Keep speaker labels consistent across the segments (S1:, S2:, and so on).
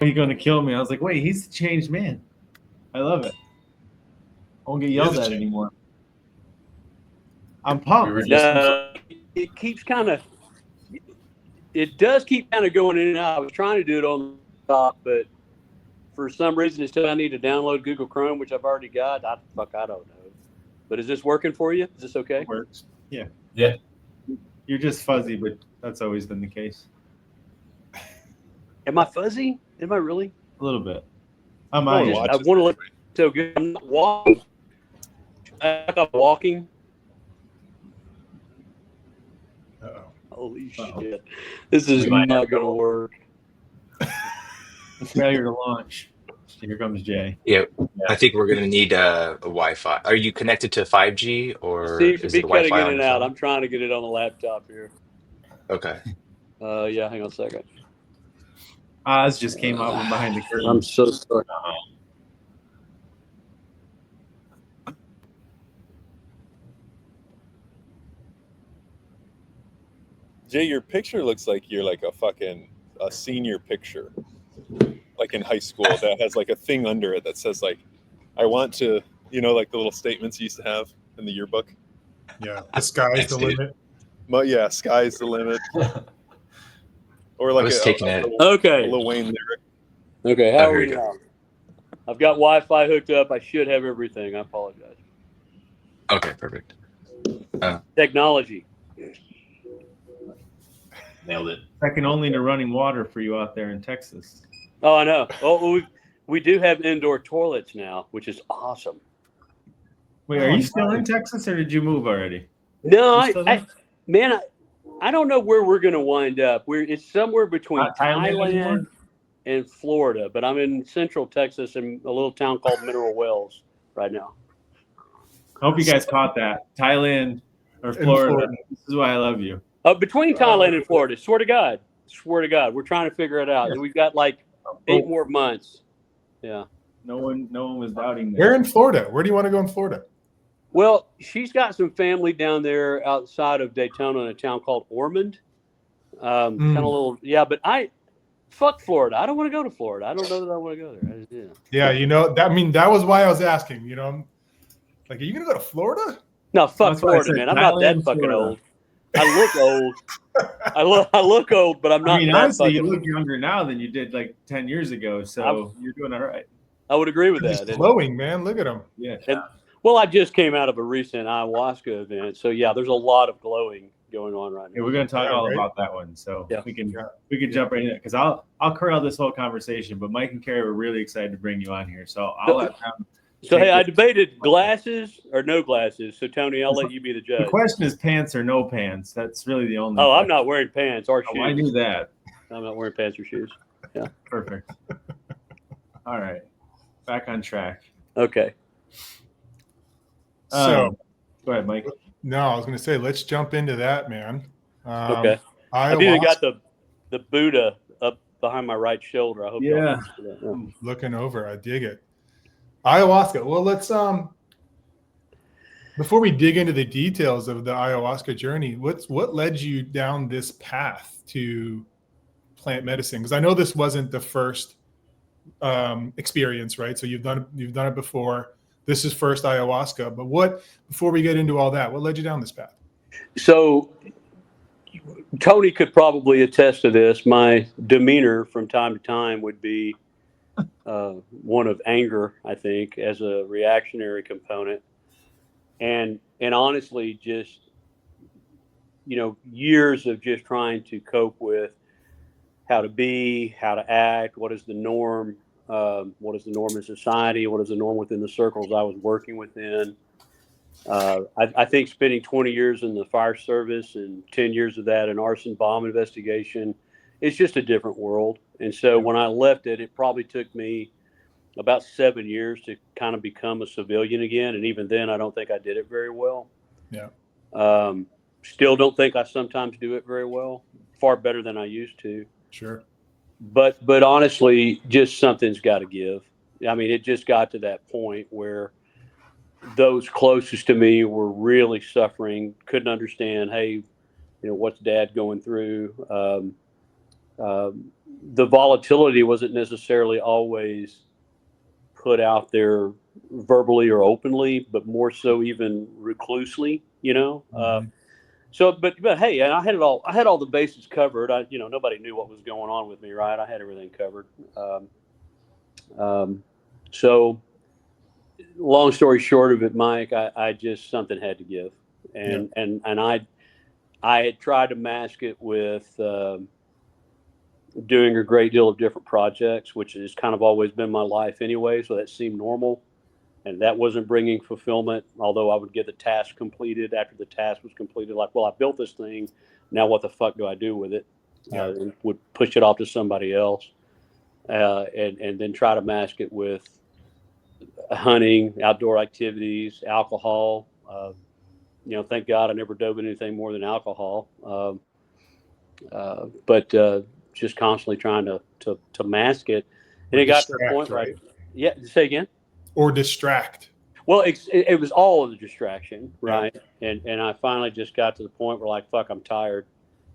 S1: he's going to kill me. I was like, wait, he's the changed man. I love it. I won't get yelled at anymore. I'm pumped.
S2: It keeps it does keep kind of going in and out. I was trying to do it on the top, but for some reason it's still I need to download Google Chrome, which I've already got. I don't know. But is this working for you? Is this okay?
S1: It works. Yeah.
S3: Yeah.
S1: You're just fuzzy, but that's always been the case.
S2: Am I fuzzy? Am I really?
S1: A little bit.
S2: I want to look so good. I'm not walking. I'm walking.
S3: Uh-oh.
S2: Holy shit. This is not going to work.
S1: Failure to launch. Here comes Jay.
S4: Yeah, I think we're going to need a Wi-Fi. Are you connected to 5G or
S2: Seems to
S4: is
S2: be
S4: it Wi-Fi
S2: cutting in
S4: on
S2: and
S4: your
S2: out.
S4: phone?
S2: I'm trying to get it on the laptop here.
S4: Okay.
S2: Yeah, hang on a second.
S1: Oz just came out from behind the curtain.
S2: I'm so sorry.
S5: Jay, your picture looks like you're like a senior picture, like in high school that has like a thing under it that says like, I want to, like the little statements you used to have in the yearbook.
S3: Yeah, the sky's the limit.
S5: But yeah, sky's the limit. Or like
S2: okay.
S5: a Lil Wayne lyric.
S2: Okay, how are we now? I've got Wi-Fi hooked up. I should have everything. I apologize.
S4: Okay, perfect.
S2: Technology.
S3: Nailed it.
S1: Second only to running water for you out there in Texas.
S2: Oh, I know. Oh, we do have indoor toilets now, which is awesome.
S1: Wait, are you still in Texas or did you move already?
S2: No, I don't know where we're going to wind up. It's somewhere between Thailand and Florida, but I'm in central Texas in a little town called Mineral Wells right now.
S1: I hope you guys caught that. Thailand or Florida. This is why I love you.
S2: Between Thailand and Florida, swear to God, we're trying to figure it out. We've got like 8 more months. Yeah.
S1: No one was doubting that.
S3: Where in Florida? Where do you want to go in Florida?
S2: Well, she's got some family down there outside of Daytona in a town called Ormond. Kind of little, but fuck Florida. I don't want to go to Florida. I don't know that I want to go there.
S3: That was why I was asking, like, are you going to go to Florida?
S2: No, fuck Florida, man. I'm not that fucking old. I look old. I look old, but I'm not.
S1: Honestly, you look younger now than you did like 10 years ago. So you're doing all right.
S2: I would agree with that.
S3: He's glowing, man. Look at him.
S1: Yeah.
S2: Well, I just came out of a recent ayahuasca event, so yeah, there's a lot of glowing going on right now.
S1: Yeah, we're going to talk all about that one, so we can jump right in because I'll corral this whole conversation. But Mike and Carrie were really excited to bring you on here, so I'll let them.
S2: So hey, I debated glasses or no glasses. So Tony, I'll let you be the judge.
S1: The question is pants or no pants. That's really the only.
S2: Oh, I'm not wearing pants or shoes.
S1: I knew that.
S2: I'm not wearing pants or shoes. Yeah.
S1: Perfect. All right, back on track.
S2: Okay.
S3: So,
S1: go ahead, Mike.
S3: No, I was going to say, let's jump into that, man.
S2: Okay. I've even got the Buddha up behind my right shoulder. I hope.
S1: Yeah.
S3: I'm looking over. I dig it. Ayahuasca. Well, let's before we dig into the details of the ayahuasca journey, what led you down this path to plant medicine? Because I know this wasn't the first experience, right? So you've done it before. This is first ayahuasca, but before we get into all that, what led you down this path?
S2: So Tony could probably attest to this. My demeanor from time to time would be one of anger, I think, as a reactionary component. And honestly, just, years of just trying to cope with how to be, how to act, what is the norm, what is the norm in society, what is the norm within the circles I was working within. I think spending 20 years in the fire service and 10 years of that in arson bomb investigation, it's just a different world. And so when I left it, it probably took me about 7 years to kind of become a civilian again. And even then, I don't think I did it very well.
S3: Yeah.
S2: Still don't think I sometimes do it very well, far better than I used to.
S3: Sure.
S2: But honestly, just something's got to give. I mean, it just got to that point where those closest to me were really suffering, couldn't understand, hey, what's dad going through? the volatility wasn't necessarily always put out there verbally or openly, but more so even reclusely, So, but hey, and I had all the bases covered. Nobody knew what was going on with me, right? I had everything covered. So long story short of it, Mike, I just, something had to give. And I had tried to mask it with doing a great deal of different projects, which has kind of always been my life anyway. So that seemed normal. And that wasn't bringing fulfillment, although I would get the task completed after the task was completed. Like, well, I built this thing. Now what the fuck do I do with it? And would push it off to somebody else. And then try to mask it with hunting, outdoor activities, alcohol. Thank God I never dove in anything more than alcohol. But just constantly trying to mask it. And it got to the point, right? Say again?
S3: Or distract.
S2: Well, it was all of the distraction, right? Yeah. And I finally just got to the point where, like, fuck, I'm tired.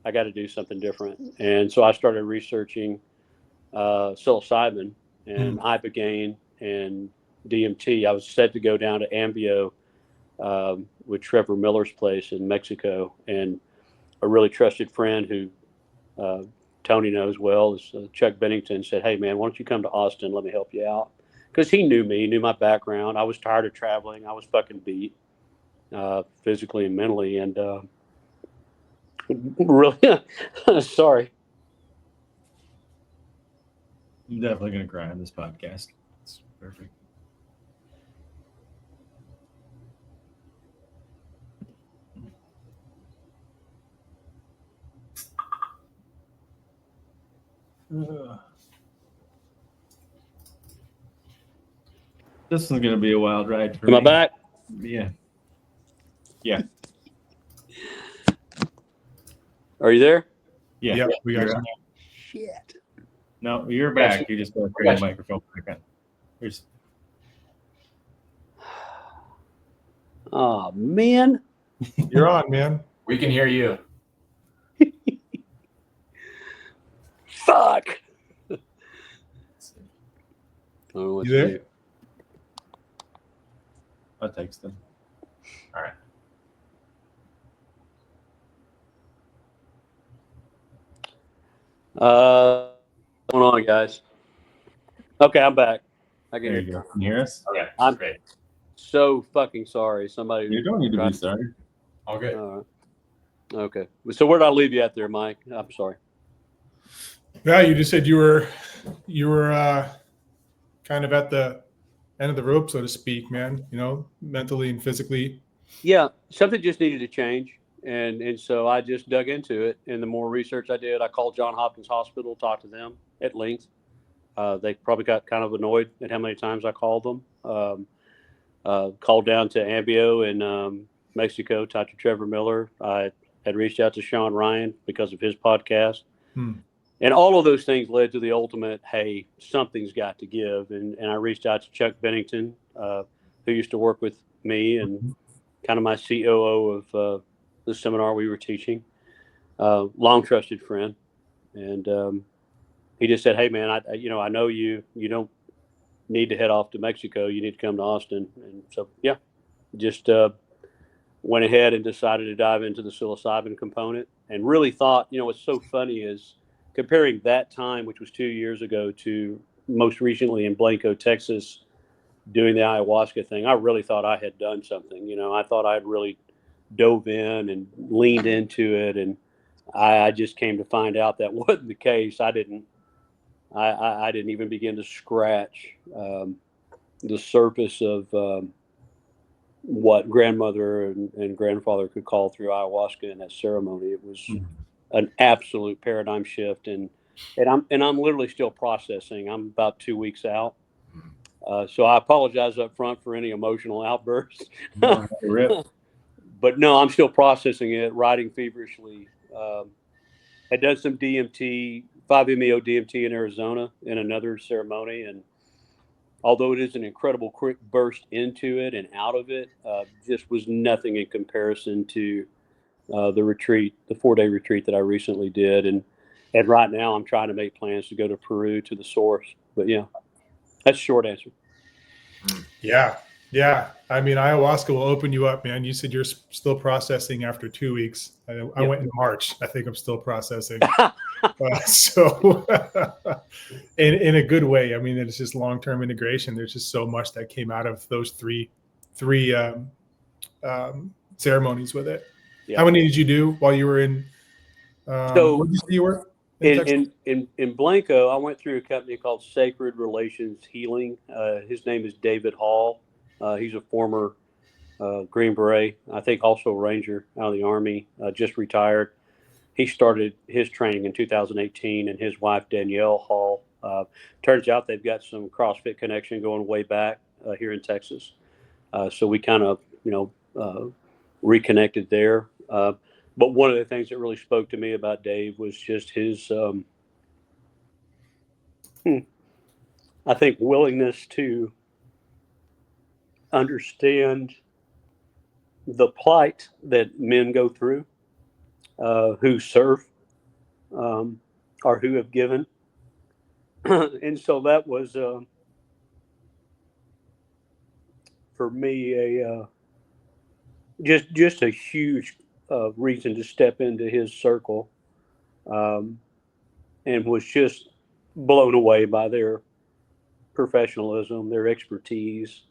S2: I got to do something different. And so I started researching psilocybin and ibogaine and DMT. I was set to go down to Ambio with Trevor Miller's place in Mexico, and a really trusted friend who Tony knows well is Chuck Bennington said, "Hey man, why don't you come to Austin? Let me help you out." Because he knew me, knew my background. I was tired of traveling. I was fucking beat physically and mentally, and really sorry.
S1: I'm definitely gonna cry on this podcast. It's perfect. This is gonna be a wild ride for me.
S2: Am I back?
S1: Yeah.
S2: Are you there?
S3: Yeah, we got you.
S2: Shit.
S1: No, you're back. You just gotta bring the microphone back on. Here's...
S2: Oh man.
S3: You're on, man.
S6: We can hear you.
S2: Fuck. Oh,
S3: You there?
S1: I'll text them.
S6: All right.
S2: What's going on, guys? Okay, I'm back. I can
S1: There
S2: hear
S1: you
S2: you.
S1: go. Can you hear us?
S6: Okay.
S2: I'm
S6: great.
S2: So fucking sorry. Somebody.
S1: You don't need to be sorry.
S6: All good.
S2: All right. Okay. So where did I leave you at there, Mike? I'm sorry.
S3: Yeah, you just said you were kind of at the end of the rope, so to speak, man. Mentally and physically.
S2: Yeah, something just needed to change, and so I just dug into it. And the more research I did, I called Johns Hopkins Hospital, talked to them at length. They probably got kind of annoyed at how many times I called them. Called down to Ambio in Mexico, talked to Trevor Miller. I had reached out to Sean Ryan because of his podcast. And all of those things led to the ultimate, hey, something's got to give. And I reached out to Chuck Bennington, who used to work with me and kind of my COO of the seminar we were teaching. Long trusted friend. And he just said, hey, man, I know you don't need to head off to Mexico. You need to come to Austin. And so, yeah, just went ahead and decided to dive into the psilocybin component and really thought, what's so funny is comparing that time, which was 2 years ago, to most recently in Blanco, Texas, doing the ayahuasca thing. I really thought I had done something. I thought I had really dove in and leaned into it. And I just came to find out that wasn't the case. I didn't even begin to scratch the surface of what grandmother and grandfather could call through ayahuasca in that ceremony. It was an absolute paradigm shift, and I'm literally still processing. I'm about 2 weeks out, so I apologize up front for any emotional outbursts. But no, I'm still processing it, writing feverishly. I did some DMT, 5-MeO DMT in Arizona in another ceremony, and although it is an incredible quick burst into it and out of it, just was nothing in comparison to the retreat, the 4-day retreat that I recently did. And And right now I'm trying to make plans to go to Peru to the source. But yeah, that's a short answer.
S3: Yeah. Yeah. I mean, ayahuasca will open you up, man. You said you're still processing after 2 weeks. I went in March. I think I'm still processing. So in a good way. I mean, it's just long-term integration. There's just so much that came out of those three ceremonies with it.
S2: Yeah.
S3: How many did you do while you were in?
S2: So
S3: where did you say you were?
S2: In Blanco, I went through a company called Sacred Relations Healing. His name is David Hall. He's a former Green Beret, I think also a Ranger out of the Army, just retired. He started his training in 2018, and his wife, Danielle Hall. Turns out they've got some CrossFit connection going way back here in Texas. So we kind of, reconnected there. But one of the things that really spoke to me about Dave was just his, I think, willingness to understand the plight that men go through who serve or who have given. And so that was, for me, just a huge reason to step into his circle, and was just blown away by their professionalism, their expertise,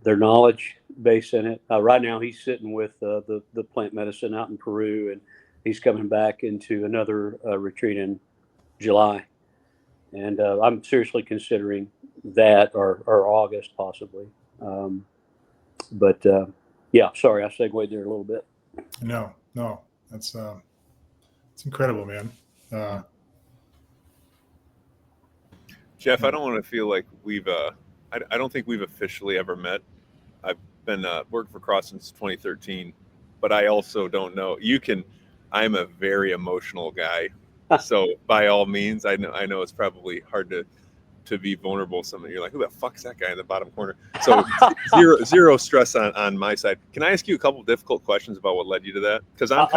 S2: their knowledge base in it. Right now he's sitting with the plant medicine out in Peru, and he's coming back into another retreat in July. And I'm seriously considering that or August possibly. But yeah, sorry, I segued there a little bit.
S3: No, that's it's incredible, man.
S5: Jeff, I don't want to feel like we've I don't think we've officially ever met. I've been working for Cross since 2013, but I also don't know. I'm a very emotional guy, so by all means, I know it's probably hard to be vulnerable. Something you're like, who the fuck's that guy in the bottom corner? So zero stress on my side. Can I ask you a couple of difficult questions about what led you to that? Because I'll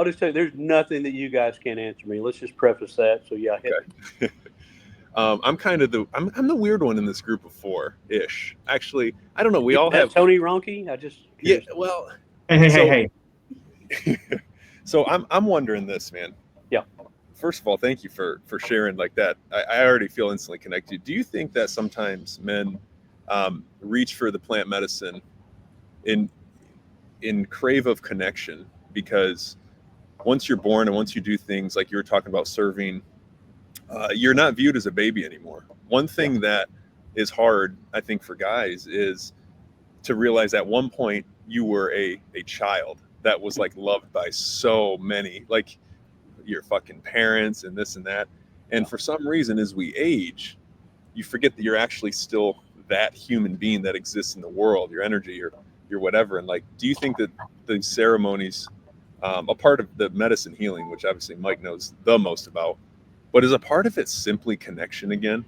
S2: just tell you, there's nothing that you guys can't answer me. Let's just preface that. So yeah,
S5: okay. I'm kind of I'm the weird one in this group of four-ish. Actually, I don't know. We all have
S2: Tony Ronke.
S5: Yeah. Well.
S1: Hey.
S5: So I'm wondering this, man.
S2: Yeah.
S5: First of all, thank you for sharing like that. I already feel instantly connected. Do you think that sometimes men reach for the plant medicine in crave of connection? Because once you're born and once you do things like you were talking about serving, you're not viewed as a baby anymore. One thing that is hard, I think, for guys is to realize at one point you were a child that was like loved by so many, like your fucking parents and this and that. And for some reason, as we age, you forget that you're actually still that human being that exists in the world, your energy, your whatever. And like, do you think that the ceremonies, a part of the medicine healing, which obviously Mike knows the most about, but is a part of it simply connection again?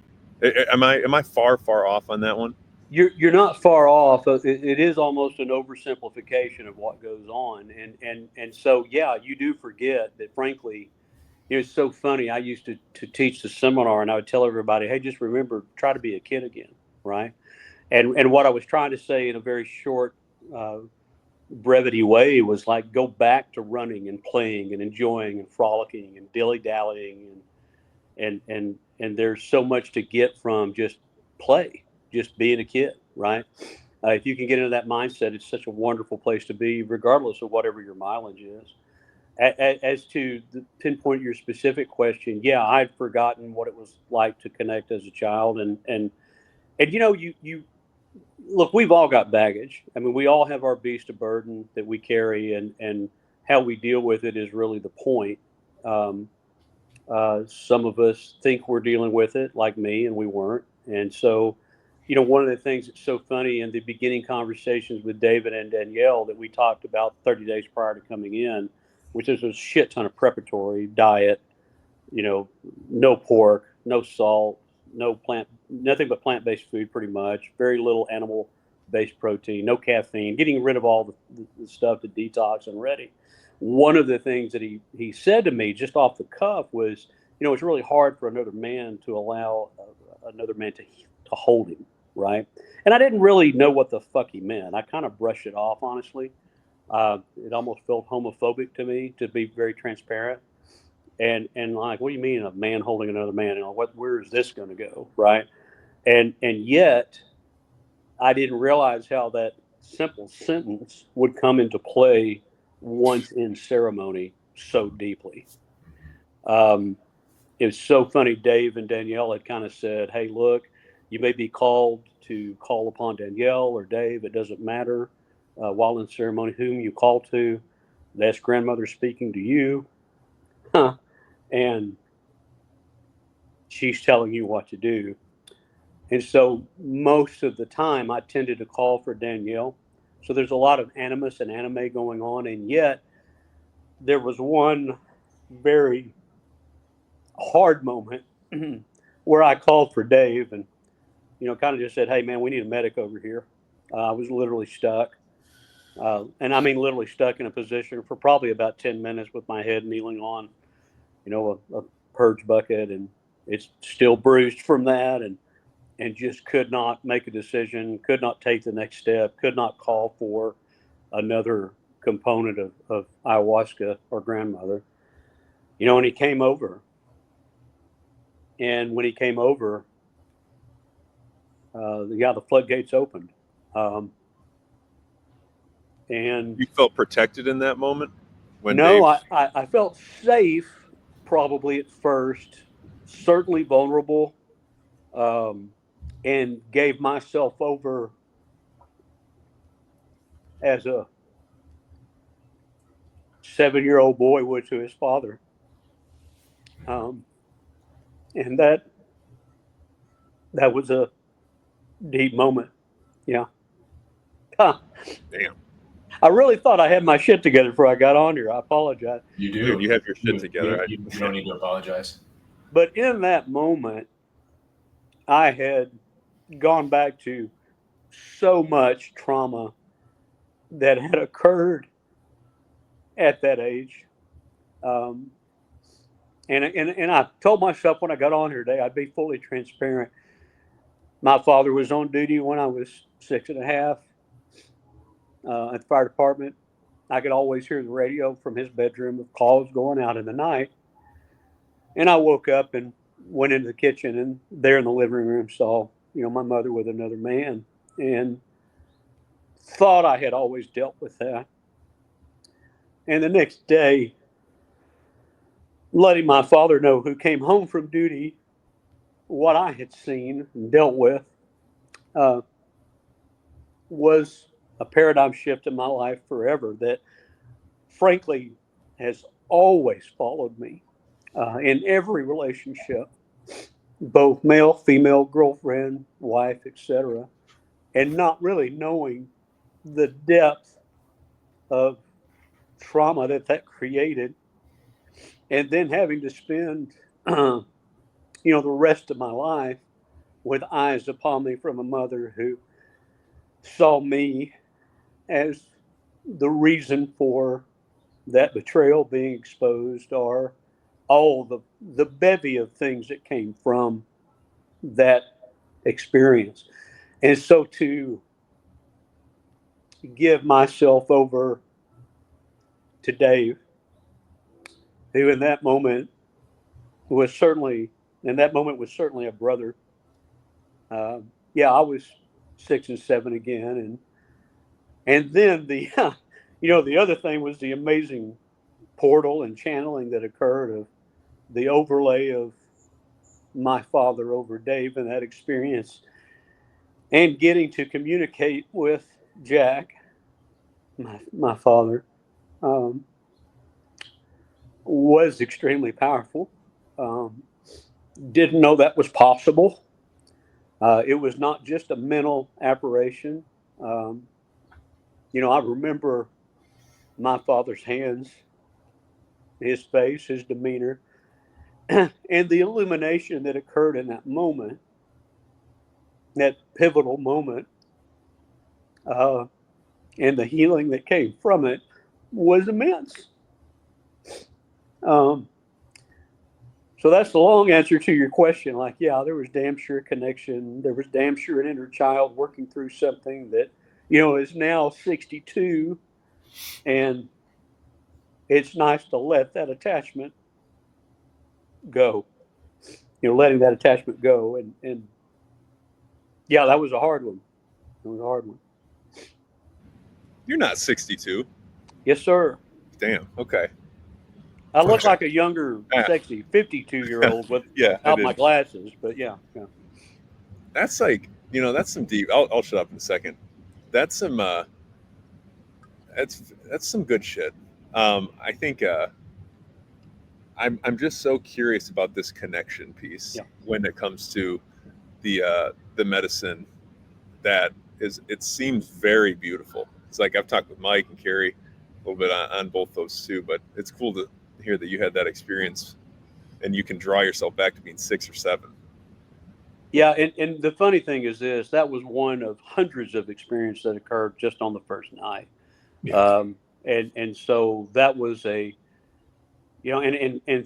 S5: Am I far off on that one?
S2: You're not far off. It is almost an oversimplification of what goes on, and so yeah, you do forget that. Frankly, it's so funny. I used to teach the seminar, and I would tell everybody, "Hey, just remember, try to be a kid again, right?" And what I was trying to say in a very short brevity way was like, go back to running and playing and enjoying and frolicking and dilly-dallying and there's so much to get from just play, just being a kid, right? If you can get into that mindset, it's such a wonderful place to be, regardless of whatever your mileage is. As to pinpoint your specific question, yeah, I'd forgotten what it was like to connect as a child, and you look, we've all got baggage. I mean, we all have our beast of burden that we carry, and how we deal with it is really the point. Some of us think we're dealing with it, like me, and we weren't. And so, one of the things that's so funny in the beginning conversations with David and Danielle that we talked about 30 days prior to coming in, which is a shit ton of preparatory diet, no pork, no salt, nothing but plant-based food, pretty much, very little animal-based protein, no caffeine, getting rid of all the stuff to detox and ready. one of the things that he said to me just off the cuff was, it's really hard for another man to allow another man to hold him, right? And I didn't really know what the fuck he meant. I kind of brushed it off, honestly. It almost felt homophobic to me, to be very transparent. And like, what do you mean a man holding another man? Where is this going to go, right? And yet, I didn't realize how that simple sentence would come into play once in ceremony so deeply. It was so funny. Dave and Danielle had kind of said, hey, look, you may be called to call upon Danielle or Dave. It doesn't matter while in ceremony whom you call to. That's grandmother speaking to you. And she's telling you what to do. And so most of the time I tended to call for Danielle. So there's a lot of animus and anime going on. And yet there was one very hard moment where I called for Dave and, kind of just said, hey, man, we need a medic over here. I was literally stuck. And I mean, literally stuck in a position for probably about 10 minutes with my head kneeling on, a purge bucket. And it's still bruised from that. And just could not make a decision, could not take the next step, could not call for another component of ayahuasca or grandmother. And he came over. And when he came over, the floodgates opened. And
S5: you felt protected in that moment?
S2: I felt safe probably at first, certainly vulnerable, and gave myself over as a 7-year-old boy would to his father. And that was a deep moment. Yeah. Huh.
S5: Damn.
S2: I really thought I had my shit together before I got on here. I apologize.
S6: You do.
S5: Dude, you have your shit together.
S6: You don't need to apologize.
S2: But in that moment, I had gone back to so much trauma that had occurred at that age. And I told myself when I got on here today, I'd be fully transparent. My father was on duty when I was 6.5 at the fire department. I could always hear the radio from his bedroom of calls going out in the night. And I woke up and went into the kitchen, and there in the living room saw, my mother with another man, and thought I had always dealt with that. And the next day, letting my father know, who came home from duty, what I had seen and dealt with, was a paradigm shift in my life forever that frankly has always followed me in every relationship, both male, female, girlfriend, wife, etc., and not really knowing the depth of trauma that created, and then having to spend the rest of my life with eyes upon me from a mother who saw me as the reason for that betrayal being exposed, or all the bevy of things that came from that experience. And so to give myself over to Dave, who in that moment was certainly a brother. I was 6 and 7 again. And then the other thing was the amazing portal and channeling that occurred of the overlay of my father over Dave and that experience, and getting to communicate with Jack, my father, was extremely powerful. Didn't know that was possible. It was not just a mental aberration. I remember my father's hands, his face, his demeanor, and the illumination that occurred in that moment, that pivotal moment, and the healing that came from it was immense. So that's the long answer to your question. Like, yeah, there was damn sure a connection. There was damn sure an inner child working through something that, is now 62. And it's nice to let that attachment go, letting that attachment go. And yeah, that was a hard one. It was a hard one.
S5: You're not 62.
S2: Yes, sir.
S5: Damn. Okay.
S2: I look like a younger, sexy 52-year-old without my glasses, but yeah.
S5: That's like, that's some deep. I'll shut up in a second. That's some. That's some good shit. I think I'm just so curious about this connection piece when it comes to the medicine. It seems very beautiful. It's like I've talked with Mike and Carrie a little bit on both those two, but it's cool to hear that you had that experience and you can draw yourself back to being 6 or 7.
S2: Yeah, and the funny thing is this: that was one of hundreds of experiences that occurred just on the first night.
S3: Yeah.
S2: And so that was and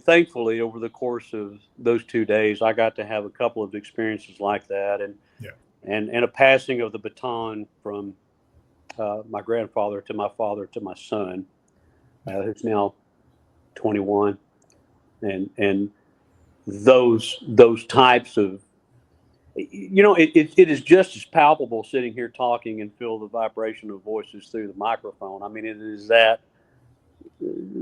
S2: thankfully over the course of those 2 days, I got to have a couple of experiences like that, and a passing of the baton from my grandfather to my father to my son, who's now 21, and those types of, it is just as palpable sitting here talking and feel the vibration of voices through the microphone. I mean, it is that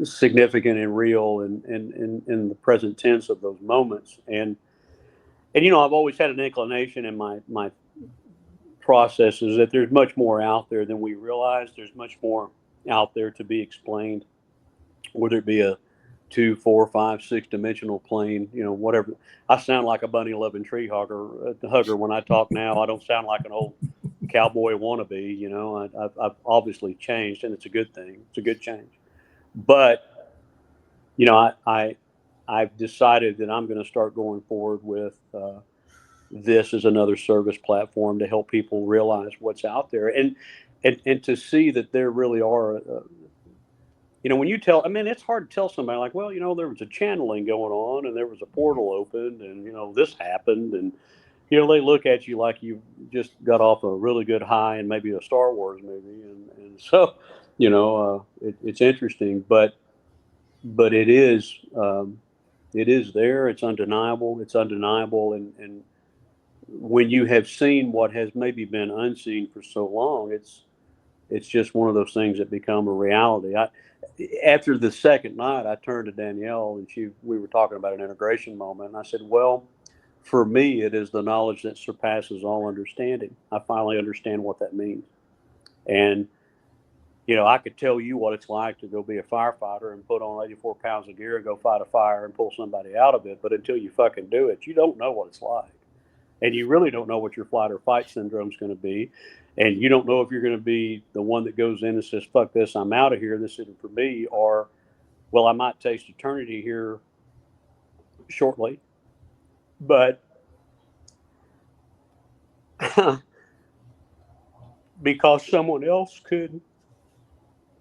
S2: significant and real in the present tense of those moments. And I've always had an inclination in my processes that there's much more out there than we realize. There's much more out there to be explained, whether it be a 2, 4, 5, 6 dimensional plane, whatever. I sound like a bunny loving tree hugger when I talk now. I don't sound like an old cowboy wannabe. I've obviously changed, and it's a good thing. It's a good change. But I've decided that I'm going to start going forward with this as another service platform to help people realize what's out there, and to see that there really are. When you tell, it's hard to tell somebody like, well, there was a channeling going on and there was a portal opened and, this happened. And, they look at you like you just got off a really good high and maybe a Star Wars movie. And so, it's interesting, but it is there. It's undeniable. It's undeniable. And when you have seen what has maybe been unseen for so long, it's just one of those things that become a reality. After the second night, I turned to Danielle and we were talking about an integration moment. And I said, well, for me, it is the knowledge that surpasses all understanding. I finally understand what that means. And, I could tell you what it's like to go be a firefighter and put on 84 pounds of gear and go fight a fire and pull somebody out of it. But until you fucking do it, you don't know what it's like. And you really don't know what your flight or fight syndrome is going to be. And you don't know if you're going to be the one that goes in and says, fuck this, I'm out of here, this isn't for me. Or, well, I might taste eternity here shortly. But because someone else could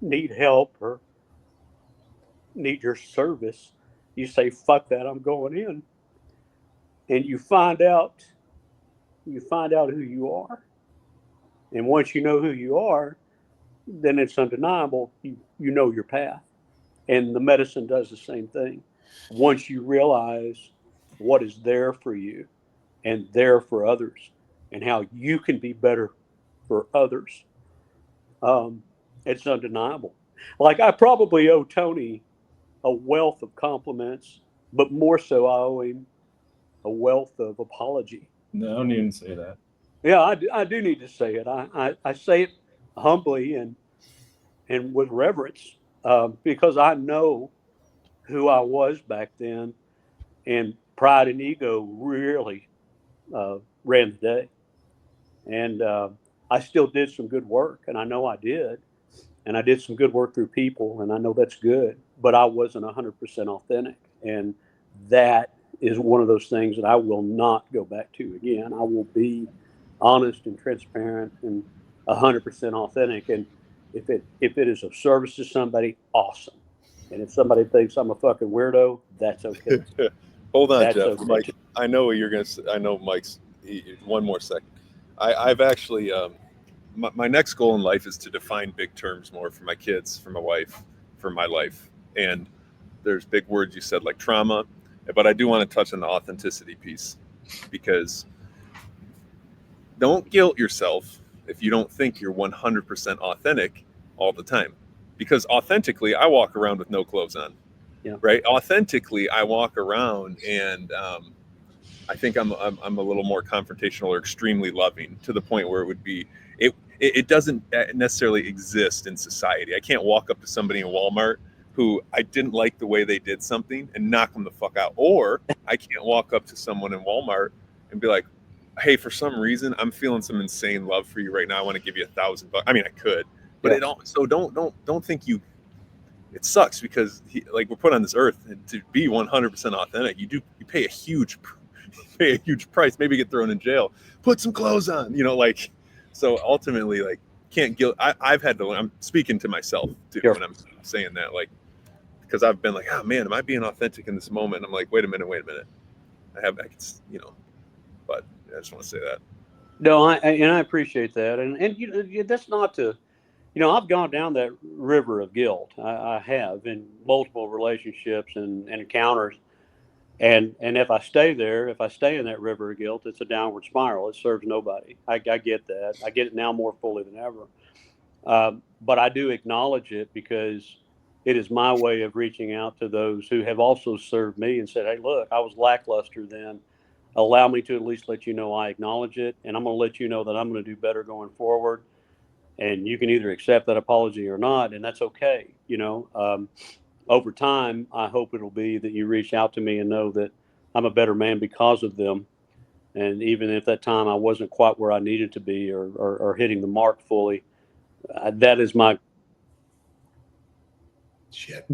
S2: need help or need your service, you say, fuck that, I'm going in. And you find out who you are. And once you know who you are, then it's undeniable. You know your path. And the medicine does the same thing. Once you realize what is there for you and there for others and how you can be better for others, it's undeniable. Like, I probably owe Tony a wealth of compliments, but more so I owe him a wealth of apology.
S1: No, don't even say that.
S2: Yeah, I do need to say it. I say it humbly and with reverence, because I know who I was back then, and pride and ego really ran the day. And I still did some good work, and I know I did. And I did some good work through people, and I know that's good. But I wasn't 100% authentic. And that is one of those things that I will not go back to again. I will be honest and transparent and 100% authentic. And if it is of service to somebody, awesome. And if somebody thinks I'm a fucking weirdo, that's okay.
S5: Hold on,
S2: That's
S5: Jeff.
S2: okay.
S5: Mike, I know what you're gonna say. I know Mike's. One more second. I've actually my next goal in life is to define big terms more for my kids, for my wife, for my life. And there's big words you said like trauma, but I do want to touch on the authenticity piece, because don't guilt yourself if you don't think you're 100% authentic all the time, because authentically I walk around with no clothes on.
S2: Yeah.
S5: Right. Authentically, I walk around and I think I'm a little more confrontational or extremely loving, to the point where it would be it doesn't necessarily exist in society. I can't walk up to somebody in Walmart who I didn't like the way they did something and knock them the fuck out. Or I can't walk up to someone in Walmart and be like, hey, for some reason I'm feeling some insane love for you right now. I want to give you $1,000. I mean, I could, but
S2: Yeah.
S5: it don't. So don't think you. It sucks because like we're put on this earth, and to be 100% authentic, you pay a huge price, maybe get thrown in jail, put some clothes on, like, so ultimately, like, can't guilt. I've had to learn. I'm speaking to myself too,
S2: Sure.
S5: when I'm saying that, like, because I've been like, oh man, am I being authentic in this moment? I'm like, wait a minute. I can, but I just want to say that.
S2: No, I appreciate that. And that's not to, I've gone down that river of guilt. I have, in multiple relationships and encounters. And if I stay in that river of guilt, it's a downward spiral. It serves nobody. I get that. I get it now more fully than ever. But I do acknowledge it, because it is my way of reaching out to those who have also served me and said, hey, look, I was lackluster then. Allow me to at least let you know I acknowledge it. And I'm going to let you know that I'm going to do better going forward. And you can either accept that apology or not, and that's okay. Over time, I hope it'll be that you reach out to me and know that I'm a better man because of them. And even if that time I wasn't quite where I needed to be, or hitting the mark fully, that is my
S3: Shit.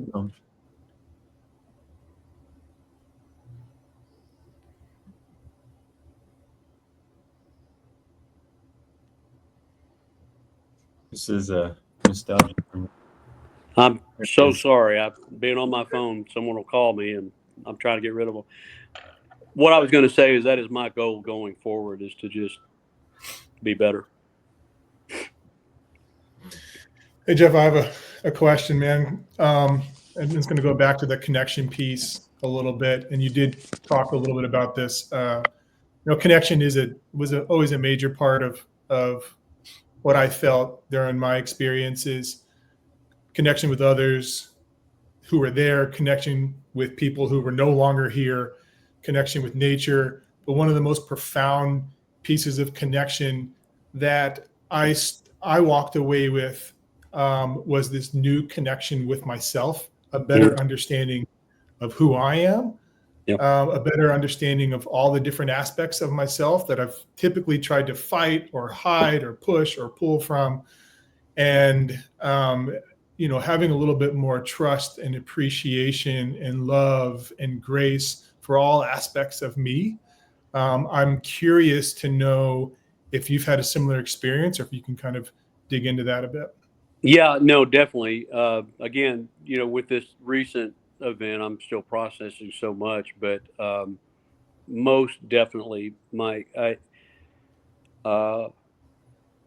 S1: This is a nostalgia.
S2: I'm so sorry. I've been on my phone. Someone will call me, and I'm trying to get rid of them. What I was going to say is that is my goal going forward, is to just be better.
S3: Hey, Jeff, I have a question, man. And it's going to go back to the connection piece a little bit. And you did talk a little bit about this. Connection was always a major part of what I felt during my experiences. Connection with others who were there, connection with people who were no longer here, connection with nature. But one of the most profound pieces of connection that I walked away with was this new connection with myself, a better understanding of who I am, a better understanding of all the different aspects of myself that I've typically tried to fight or hide or push or pull from. And, having a little bit more trust and appreciation and love and grace for all aspects of me. I'm curious to know if you've had a similar experience, or if you can kind of dig into that a bit.
S2: Yeah, no, definitely. Again, with this recent event, I'm still processing so much, but most definitely, Mike,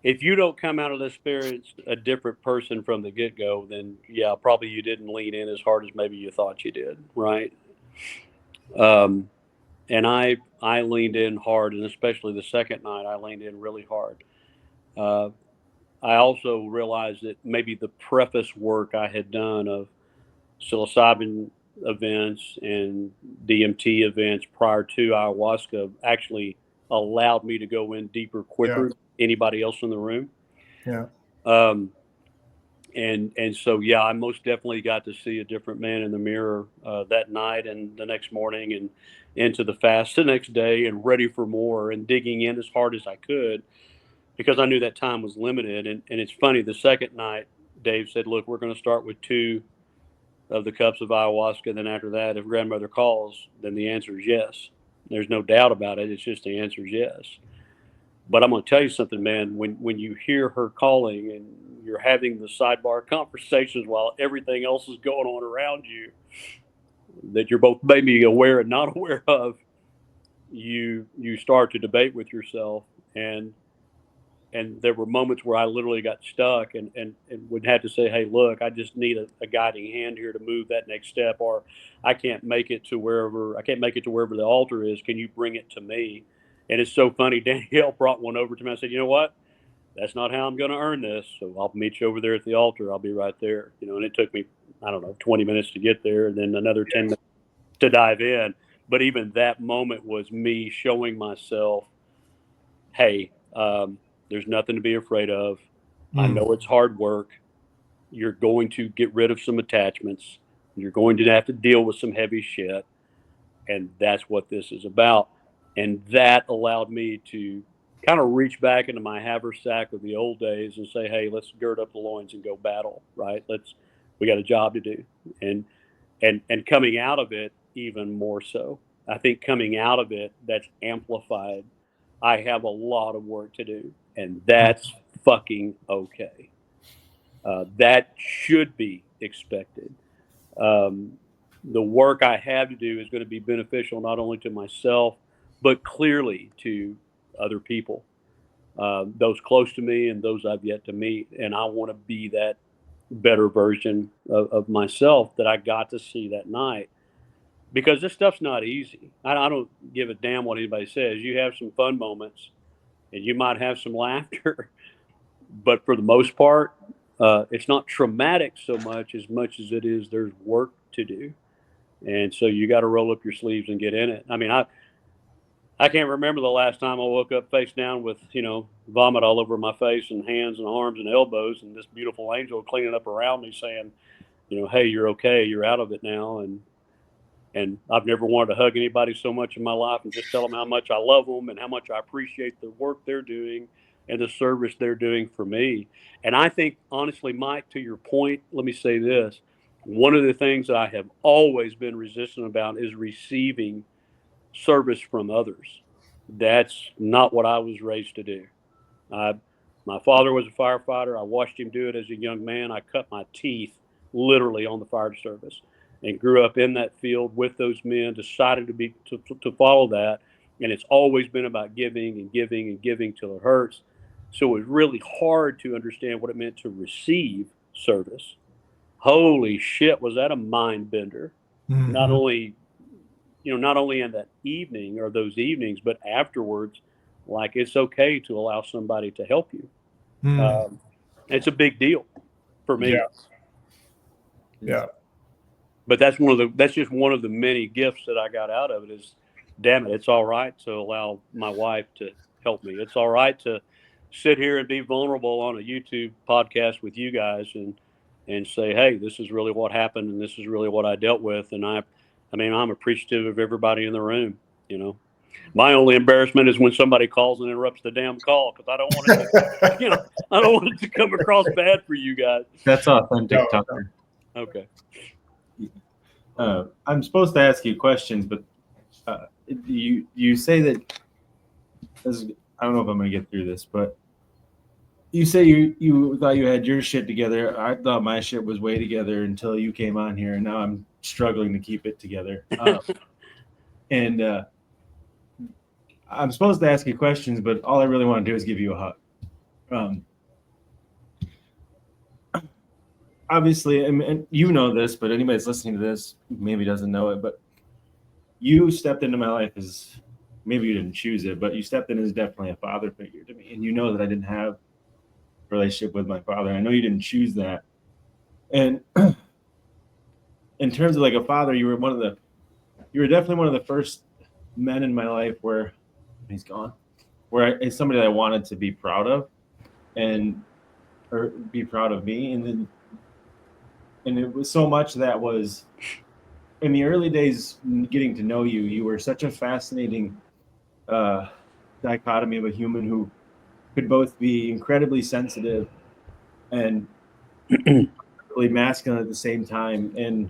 S2: if you don't come out of this experience a different person from the get-go, then yeah, probably you didn't lean in as hard as maybe you thought you did, right? And I leaned in hard, and especially the second night, I leaned in really hard. I also realized that maybe the preface work I had done of psilocybin events and DMT events prior to ayahuasca actually allowed me to go in deeper quicker than anybody else in the room.
S3: Yeah.
S2: And so, yeah, I most definitely got to see a different man in the mirror that night and the next morning, and into the fast the next day, and ready for more, and digging in as hard as I could, because I knew that time was limited. And it's funny, the second night, Dave said, look, we're going to start with 2 of the cups of ayahuasca. And then after that, if grandmother calls, then the answer is yes. There's no doubt about it. It's just the answer is yes. But I'm going to tell you something, man, when you hear her calling and you're having the sidebar conversations while everything else is going on around you that you're both maybe aware and not aware of, you start to debate with yourself. And there were moments where I literally got stuck and would have to say, hey, look, I just need a guiding hand here to move that next step, or I can't make it to wherever the altar is. Can you bring it to me? And it's so funny. Danielle brought one over to me. I said, you know what? That's not how I'm going to earn this. So I'll meet you over there at the altar. I'll be right there. And it took me, 20 minutes to get there, and then another 10 minutes to dive in. But even that moment was me showing myself, hey, there's nothing to be afraid of. I know it's hard work. You're going to get rid of some attachments. You're going to have to deal with some heavy shit. And that's what this is about. And that allowed me to kind of reach back into my haversack of the old days and say, hey, let's gird up the loins and go battle, right? We got a job to do. And coming out of it, even more so. I think coming out of it, that's amplified. I have a lot of work to do, and that's fucking okay. That should be expected. The work I have to do is going to be beneficial not only to myself, but clearly to other people, those close to me and those I've yet to meet. And I want to be that better version of myself that I got to see that night. Because this stuff's not easy. I don't give a damn what anybody says. You have some fun moments and you might have some laughter, but for the most part, it's not traumatic so much as it is there's work to do. And so you got to roll up your sleeves and get in it. I mean, I can't remember the last time I woke up face down with, vomit all over my face and hands and arms and elbows, and this beautiful angel cleaning up around me saying, hey, you're okay. You're out of it now. And I've never wanted to hug anybody so much in my life and just tell them how much I love them and how much I appreciate the work they're doing and the service they're doing for me. And I think, honestly, Mike, to your point, let me say this. One of the things that I have always been resistant about is receiving service from others. That's not what I was raised to do. My father was a firefighter. I watched him do it as a young man. I cut my teeth literally on the fire service and grew up in that field with those men, decided to follow that. And it's always been about giving and giving and giving till it hurts. So it was really hard to understand what it meant to receive service. Holy shit, was that a mind bender? Mm-hmm. Not only in that evening or those evenings, but afterwards, like it's okay to allow somebody to help you. It's a big deal for me.
S3: Yeah.
S2: But that's just one of the many gifts that I got out of it is, damn it, it's all right to allow my wife to help me. It's all right to sit here and be vulnerable on a YouTube podcast with you guys and say, hey, this is really what happened and this is really what I dealt with. And I'm appreciative of everybody in the room, My only embarrassment is when somebody calls and interrupts the damn call, because I don't want it I don't want it to come across bad for you guys.
S1: That's authentic, Tucker.
S2: Okay.
S1: I'm supposed to ask you questions, but you say that I don't know if I'm going to get through this, but you say you thought you had your shit together. I thought my shit was way together until you came on here, and now I'm struggling to keep it together. And I'm supposed to ask you questions, but all I really want to do is give you a hug. Obviously, and you know this, but anybody that's listening to this maybe doesn't know it, but you stepped into my life as, maybe you didn't choose it, but you stepped in as definitely a father figure to me. And you know that I didn't have a relationship with my father. I know you didn't choose that. And in terms of like a father, you were definitely one of the first men in my life where he's gone, where it's somebody that I wanted to be proud of or be proud of me. And it was so much that was in the early days, getting to know you, you were such a fascinating dichotomy of a human who could both be incredibly sensitive and really masculine at the same time. And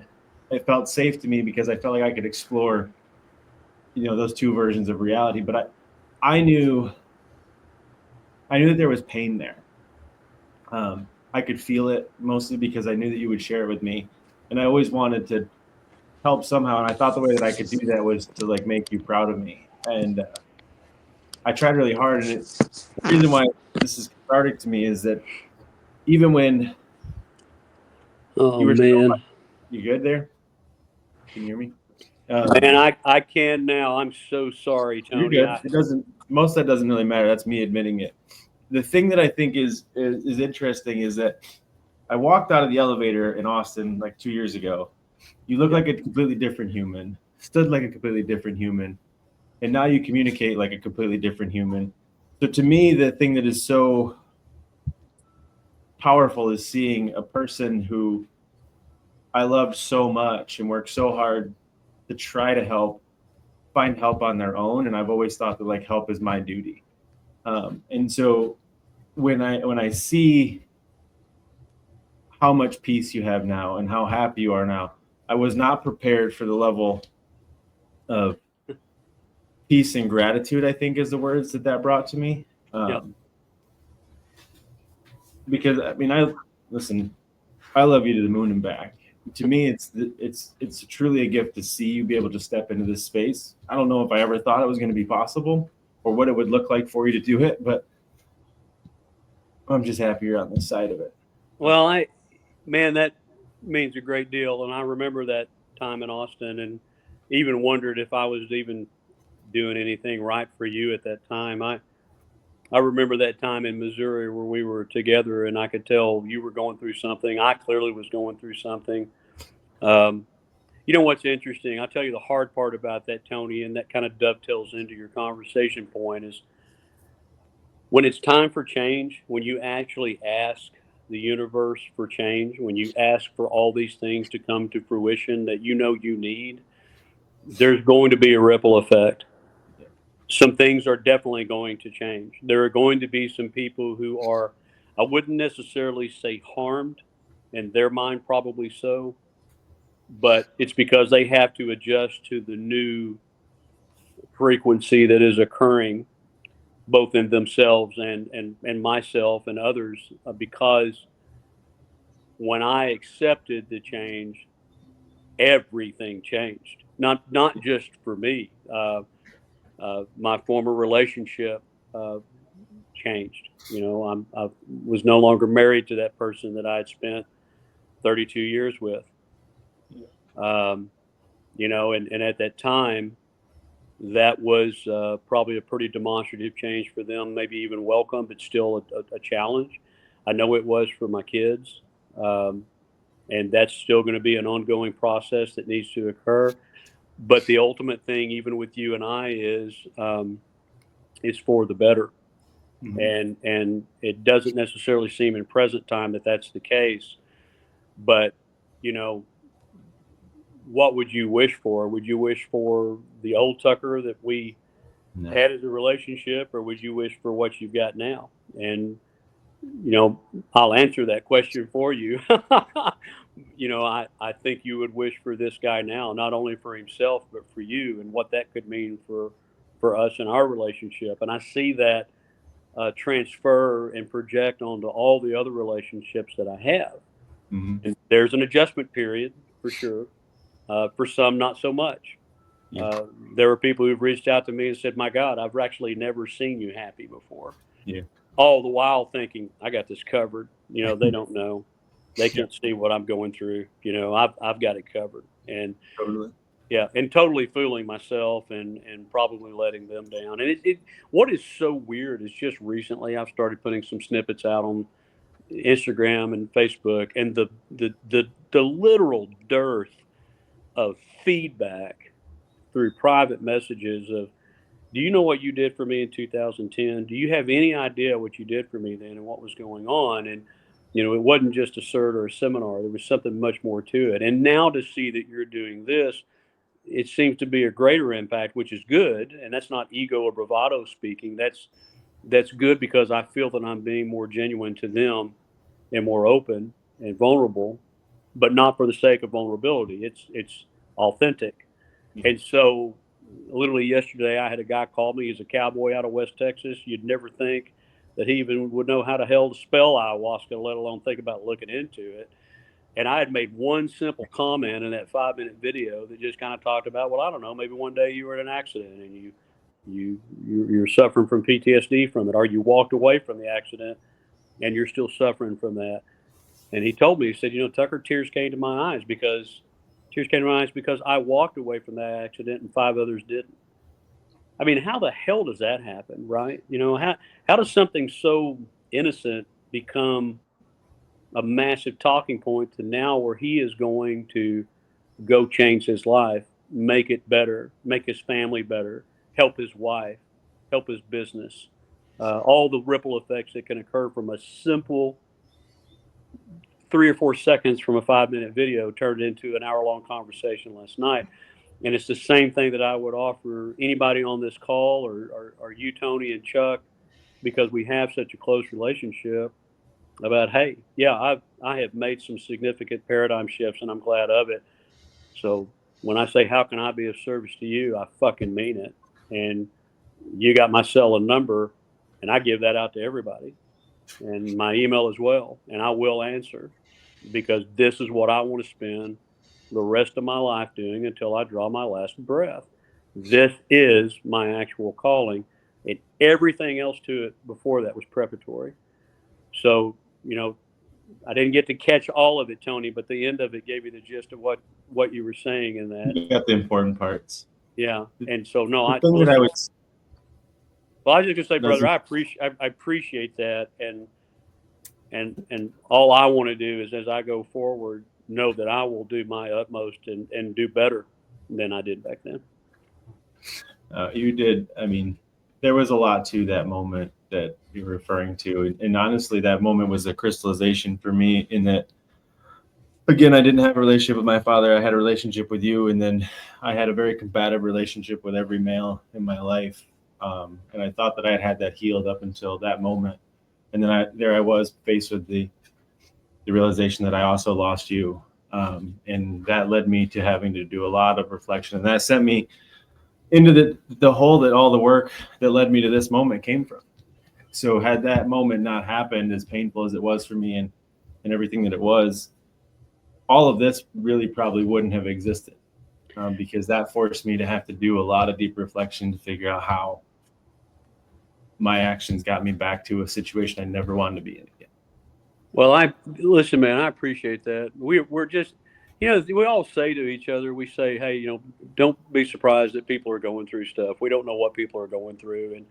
S1: it felt safe to me because I felt like I could explore, those two versions of reality. But I knew that there was pain there. I could feel it mostly because I knew that you would share it with me. And I always wanted to help somehow. And I thought the way that I could do that was to like make you proud of me. And I tried really hard. And the reason why this is cathartic to me is that even when
S2: Oh,
S1: you were
S2: man.
S1: you good there? Can you hear me?
S2: Man, I can now. I'm so sorry, Tony.
S1: You're good. It doesn't. Most of that doesn't really matter. That's me admitting it. The thing that I think is interesting is that I walked out of the elevator in Austin like 2 years ago. You look like a completely different human. Stood like a completely different human, and now you communicate like a completely different human. So to me, the thing that is so powerful is seeing a person who I loved so much and worked so hard to try to find help on their own. And I've always thought that like help is my duty. And so when I see how much peace you have now and how happy you are now, I was not prepared for the level of peace and gratitude, I think is the words that brought to me. Because I mean, I love you to the moon and back. To me, it's truly a gift to see you be able to step into this space. I don't know if I ever thought it was going to be possible or what it would look like for you to do it, but I'm just happy you're on this side of it.
S2: Well, man, that means a great deal. And I remember that time in Austin and even wondered if I was even doing anything right for you at that time. I remember that time in Missouri where we were together and I could tell you were going through something. I clearly was going through something. You know what's interesting? I'll tell you the hard part about that, Tony, and that kind of dovetails into your conversation point is when it's time for change, when you actually ask the universe for change, when you ask for all these things to come to fruition that you know you need, there's going to be a ripple effect. Some things are definitely going to change. There are going to be some people who are, I wouldn't necessarily say harmed, in their mind probably so, but it's because they have to adjust to the new frequency that is occurring both in themselves and myself and others, because when I accepted the change, everything changed. Not just for me. My former relationship changed. You know, I was no longer married to that person that I had spent 32 years with. You know, and at that time, that was probably a pretty demonstrative change for them, maybe even welcome, but still a challenge. I know it was for my kids. And that's still going to be an ongoing process that needs to occur. But the ultimate thing, even with you and I, is for the better. Mm-hmm. And it doesn't necessarily seem in present time that that's the case. But, you know, what would you wish for? Would you wish for the old Tucker that we had as a relationship, or would you wish for what you've got now? And, you know, I'll answer that question for you. You know, I think you would wish for this guy now, not only for himself, but for you, and what that could mean for us and our relationship. And I see that transfer and project onto all the other relationships that I have. Mm-hmm. And there's an adjustment period for sure. For some, not so much. Yeah. There are people who've reached out to me and said, my God, I've actually never seen you happy before. Yeah. All the while thinking, I got this covered. You know, they don't know. They can't see what I'm going through. You know, I've got it covered. And totally. Yeah, and totally fooling myself and probably letting them down. And what is so weird is just recently I've started putting some snippets out on Instagram and Facebook, and the literal dearth of feedback through private messages of, do you know what you did for me in 2010? Do you have any idea what you did for me then and what was going on? And, you know, it wasn't just a cert or a seminar. There was something much more to it. And now to see that you're doing this, it seems to be a greater impact, which is good. And that's not ego or bravado speaking. That's good because I feel that I'm being more genuine to them and more open and vulnerable, but not for the sake of vulnerability. It's authentic. And so literally yesterday I had a guy call me. He's a cowboy out of West Texas. You'd never think that he even would know how the hell to spell ayahuasca, let alone think about looking into it. And I had made one simple comment in that 5-minute video that just kind of talked about, well, I don't know, maybe one day you were in an accident and you're suffering from PTSD from it, or you walked away from the accident and you're still suffering from that. And he told me, he said, Tucker, tears came to my eyes because I walked away from that accident and 5 others didn't. I mean, how the hell does that happen, right? How does something so innocent become a massive talking point to now where he is going to go change his life, make it better, make his family better, help his wife, help his business, all the ripple effects that can occur from a simple 3 or 4 seconds from a 5-minute video turned into an hour-long conversation last night. And it's the same thing that I would offer anybody on this call or you, Tony and Chuck, because we have such a close relationship about, hey, yeah, I have made some significant paradigm shifts and I'm glad of it. So when I say, how can I be of service to you? I fucking mean it. And you got my cell and number, and I give that out to everybody, and my email as well. And I will answer, because this is what I want to spend the rest of my life doing until I draw my last breath. This is my actual calling, and everything else to it before that was preparatory. So, I didn't get to catch all of it, Tony, but the end of it gave you the gist of what you were saying in that.
S1: You got the important parts.
S2: Yeah. And so, no,
S1: the thing that I would.
S2: Well, I was just gonna say, brother, I appreciate that, and all I want to do is, as I go forward, know that I will do my utmost and do better than I did back then.
S1: You did. I mean, there was a lot to that moment that you're referring to, and honestly, that moment was a crystallization for me. In that, again, I didn't have a relationship with my father. I had a relationship with you, and then I had a very combative relationship with every male in my life. And I thought that I had that healed up until that moment. And then I was faced with the realization that I also lost you. And that led me to having to do a lot of reflection. And that sent me into the hole that all the work that led me to this moment came from. So had that moment not happened, as painful as it was for me and everything that it was, all of this really probably wouldn't have existed, because that forced me to have to do a lot of deep reflection to figure out how my actions got me back to a situation I never wanted to be in again.
S2: Well, listen, man, I appreciate that. We're just, we all say to each other, we say, hey, don't be surprised that people are going through stuff. We don't know what people are going through. And,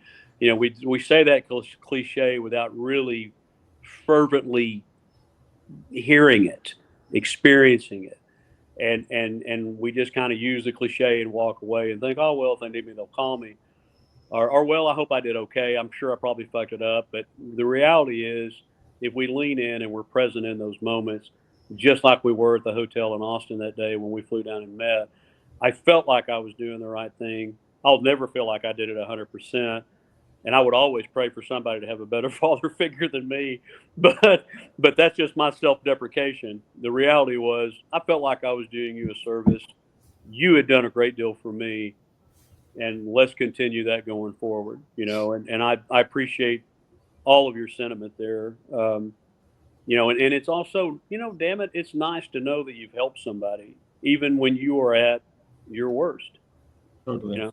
S2: we say that cliche without really fervently hearing it, experiencing it. And we just kind of use the cliche and walk away and think, oh, well, if they need me, they'll call me. Or well, I hope I did okay. I'm sure I probably fucked it up. But the reality is, if we lean in and we're present in those moments, just like we were at the hotel in Austin that day when we flew down and met, I felt like I was doing the right thing. I'll never feel like I did it 100%. And I would always pray for somebody to have a better father figure than me. But that's just my self-deprecation. The reality was, I felt like I was doing you a service. You had done a great deal for me. And let's continue that going forward, and I appreciate all of your sentiment there. And it's also, damn it, it's nice to know that you've helped somebody, even when you are at your worst.
S1: Totally.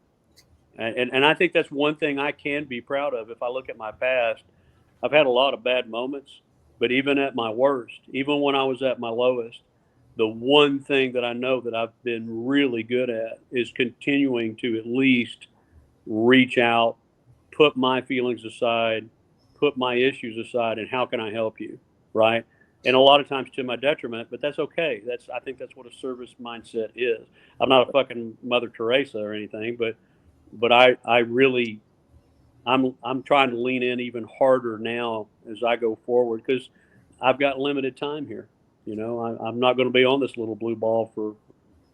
S2: And I think that's one thing I can be proud of. If I look at my past, I've had a lot of bad moments, but even at my worst, even when I was at my lowest, the one thing that I know that I've been really good at is continuing to at least reach out, put my feelings aside, put my issues aside, and how can I help you, right? And a lot of times to my detriment, but that's okay. I think that's what a service mindset is. I'm not a fucking Mother Teresa or anything, but I really, I'm trying to lean in even harder now as I go forward, because I've got limited time here. I'm not going to be on this little blue ball for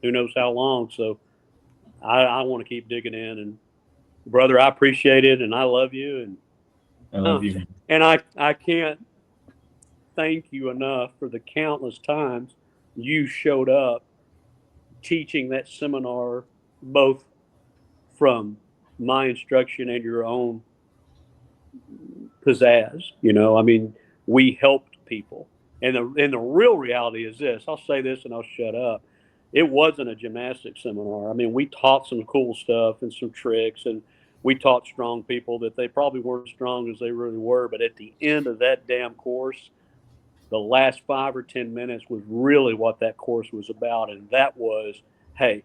S2: who knows how long. So I want to keep digging in. And brother, I appreciate it, and I love you. And
S1: I love you.
S2: And I can't thank you enough for the countless times you showed up teaching that seminar, both from my instruction and your own pizzazz. You know, I mean, we helped people. And the real reality is this. I'll say this and I'll shut up. It wasn't a gymnastics seminar. I mean, we taught some cool stuff and some tricks, and we taught strong people that they probably weren't as strong as they really were. But at the end of that damn course, the last 5 or 10 minutes was really what that course was about. And that was, hey,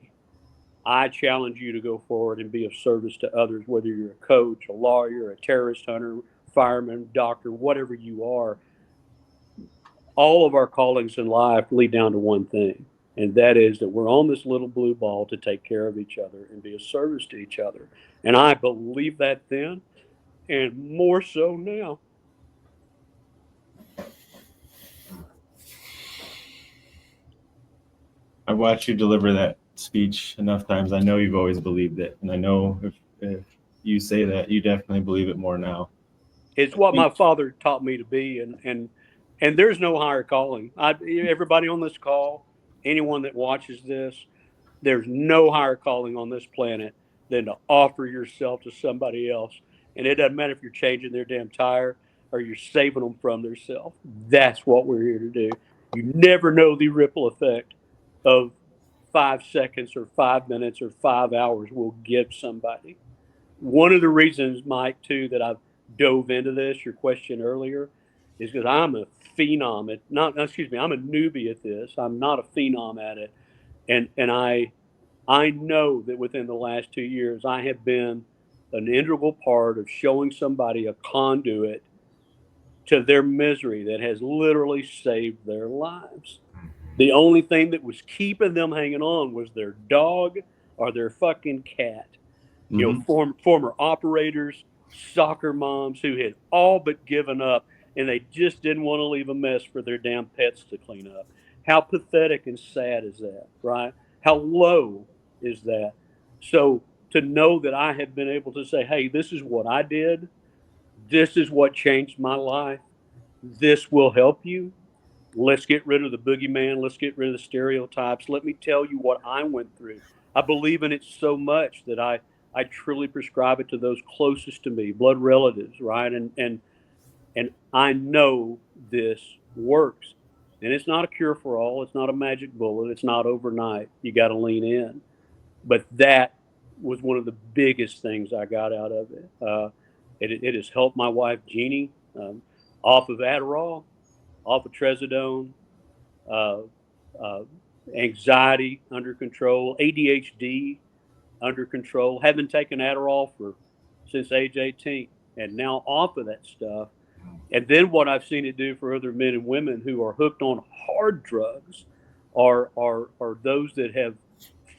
S2: I challenge you to go forward and be of service to others, whether you're a coach, a lawyer, a terrorist hunter, fireman, doctor, whatever you are. All of our callings in life lead down to one thing, and that is that we're on this little blue ball to take care of each other and be of service to each other. And I believe that then, and more so now.
S1: I've watched you deliver that speech enough times. I know you've always believed it, and I know if you say that, you definitely believe it more now.
S2: It's what my father taught me to be, and there's no higher calling. Everybody on this call, anyone that watches this, there's no higher calling on this planet than to offer yourself to somebody else. And it doesn't matter if you're changing their damn tire or you're saving them from their self. That's what we're here to do. You never know the ripple effect of 5 seconds or 5 minutes or 5 hours will give somebody. One of the reasons, Mike, too, that I've dove into this, your question earlier, is because I'm a phenom at I'm a newbie at this. I'm not a phenom at it. And I know that within the last 2 years, I have been an integral part of showing somebody a conduit to their misery that has literally saved their lives. The only thing that was keeping them hanging on was their dog or their fucking cat. Mm-hmm. You know, former operators, soccer moms who had all but given up, and they just didn't want to leave a mess for their damn pets to clean up. How pathetic and sad is that, right? How low is that? So to know that I have been able to say, hey, this is what I did. This is what changed my life. This will help you. Let's get rid of the boogeyman. Let's get rid of the stereotypes. Let me tell you what I went through. I believe in it so much that I truly prescribe it to those closest to me, blood relatives, right? And I know this works. And it's not a cure for all. It's not a magic bullet. It's not overnight. You got to lean in. But that was one of the biggest things I got out of it. It has helped my wife, Jeannie, off of Adderall, off of Trazodone, anxiety under control, ADHD under control. Haven't taken Adderall since age 18, and now off of that stuff. And then what I've seen it do for other men and women who are hooked on hard drugs are those that have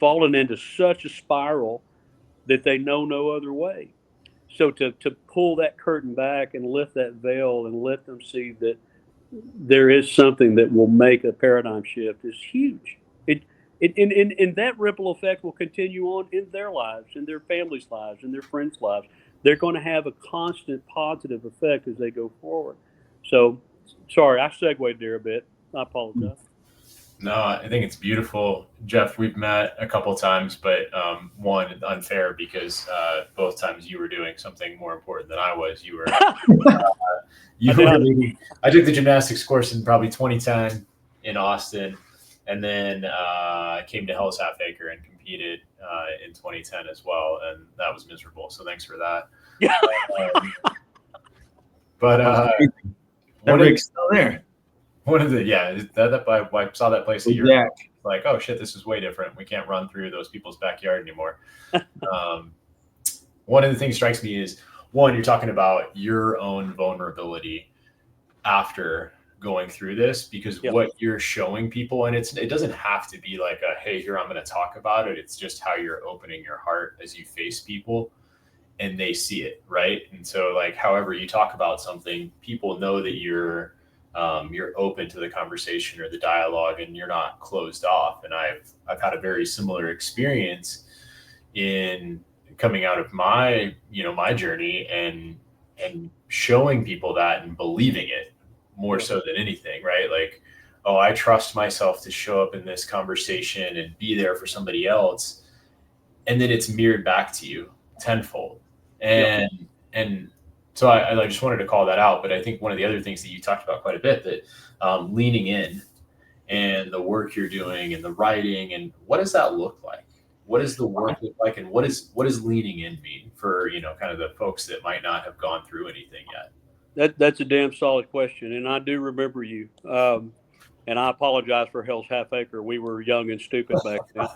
S2: fallen into such a spiral that they know no other way. So to pull that curtain back and lift that veil and let them see that there is something that will make a paradigm shift is huge. And that ripple effect will continue on in their lives, in their families' lives, in their friends' lives. They're going to have a constant positive effect as they go forward. So, sorry, I segued there a bit. I apologize.
S6: No, I think it's beautiful. Jeff, we've met a couple times, but one, unfair because both times you were doing something more important than I was. You were, I took the gymnastics course in probably 2010 in Austin, and then I came to Hell's Half Acre and competed in 2010 as well, and that was miserable. So thanks for that.
S2: Yeah.
S1: But that rig's still there.
S6: One of the I saw that place a year ago. Like, oh shit, this is way different. We can't run through those people's backyard anymore. One of the things strikes me is one, you're talking about your own vulnerability after going through this, because what you're showing people, and it doesn't have to be like a, hey, here, I'm going to talk about it. It's just how you're opening your heart as you face people and they see it. Right. And so like, however you talk about something, people know that you're open to the conversation or the dialogue and you're not closed off. And I've had a very similar experience in coming out of my journey and showing people that and believing it more so than anything, right? Like, oh, I trust myself to show up in this conversation and be there for somebody else. And then it's mirrored back to you tenfold. And So I just wanted to call that out. But I think one of the other things that you talked about quite a bit, that leaning in and the work you're doing and the writing, and what does that look like? What does the work look like, and what does leaning in mean for, kind of the folks that might not have gone through anything yet?
S2: That's a damn solid question, and I do remember you. And I apologize for Hell's Half Acre. We were young and stupid back then.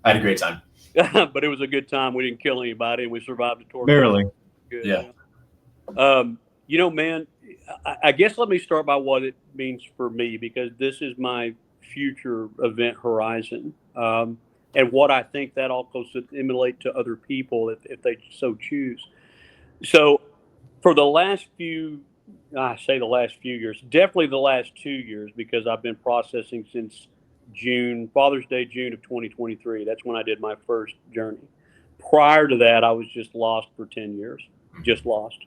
S6: I had a great time.
S2: But it was a good time. We didn't kill anybody, and we survived the tornado.
S1: Barely.
S2: Good,
S6: Yeah.
S2: Man, I guess let me start by what it means for me, because this is my future event horizon, and what I think that also should emulate to other people if they so choose. So for the last few, I say the last few years, definitely the last 2 years, because I've been processing since June, Father's Day, June of 2023. That's when I did my first journey. Prior to that, I was just lost for 10 years, just lost.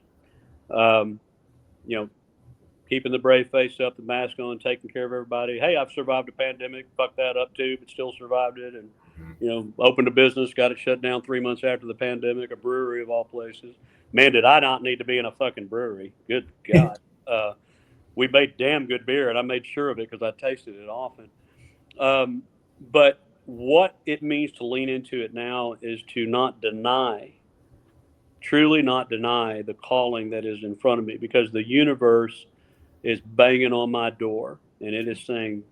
S2: Keeping the brave face up, the mask on, taking care of everybody. Hey, I've survived a pandemic, fucked that up too, but still survived it. And, opened a business, got it shut down 3 months after the pandemic, a brewery of all places. Man, did I not need to be in a fucking brewery. Good God. We made damn good beer, and I made sure of it because I tasted it often. But what it means to lean into it now is to truly not deny the calling that is in front of me, because the universe is banging on my door, and it is saying,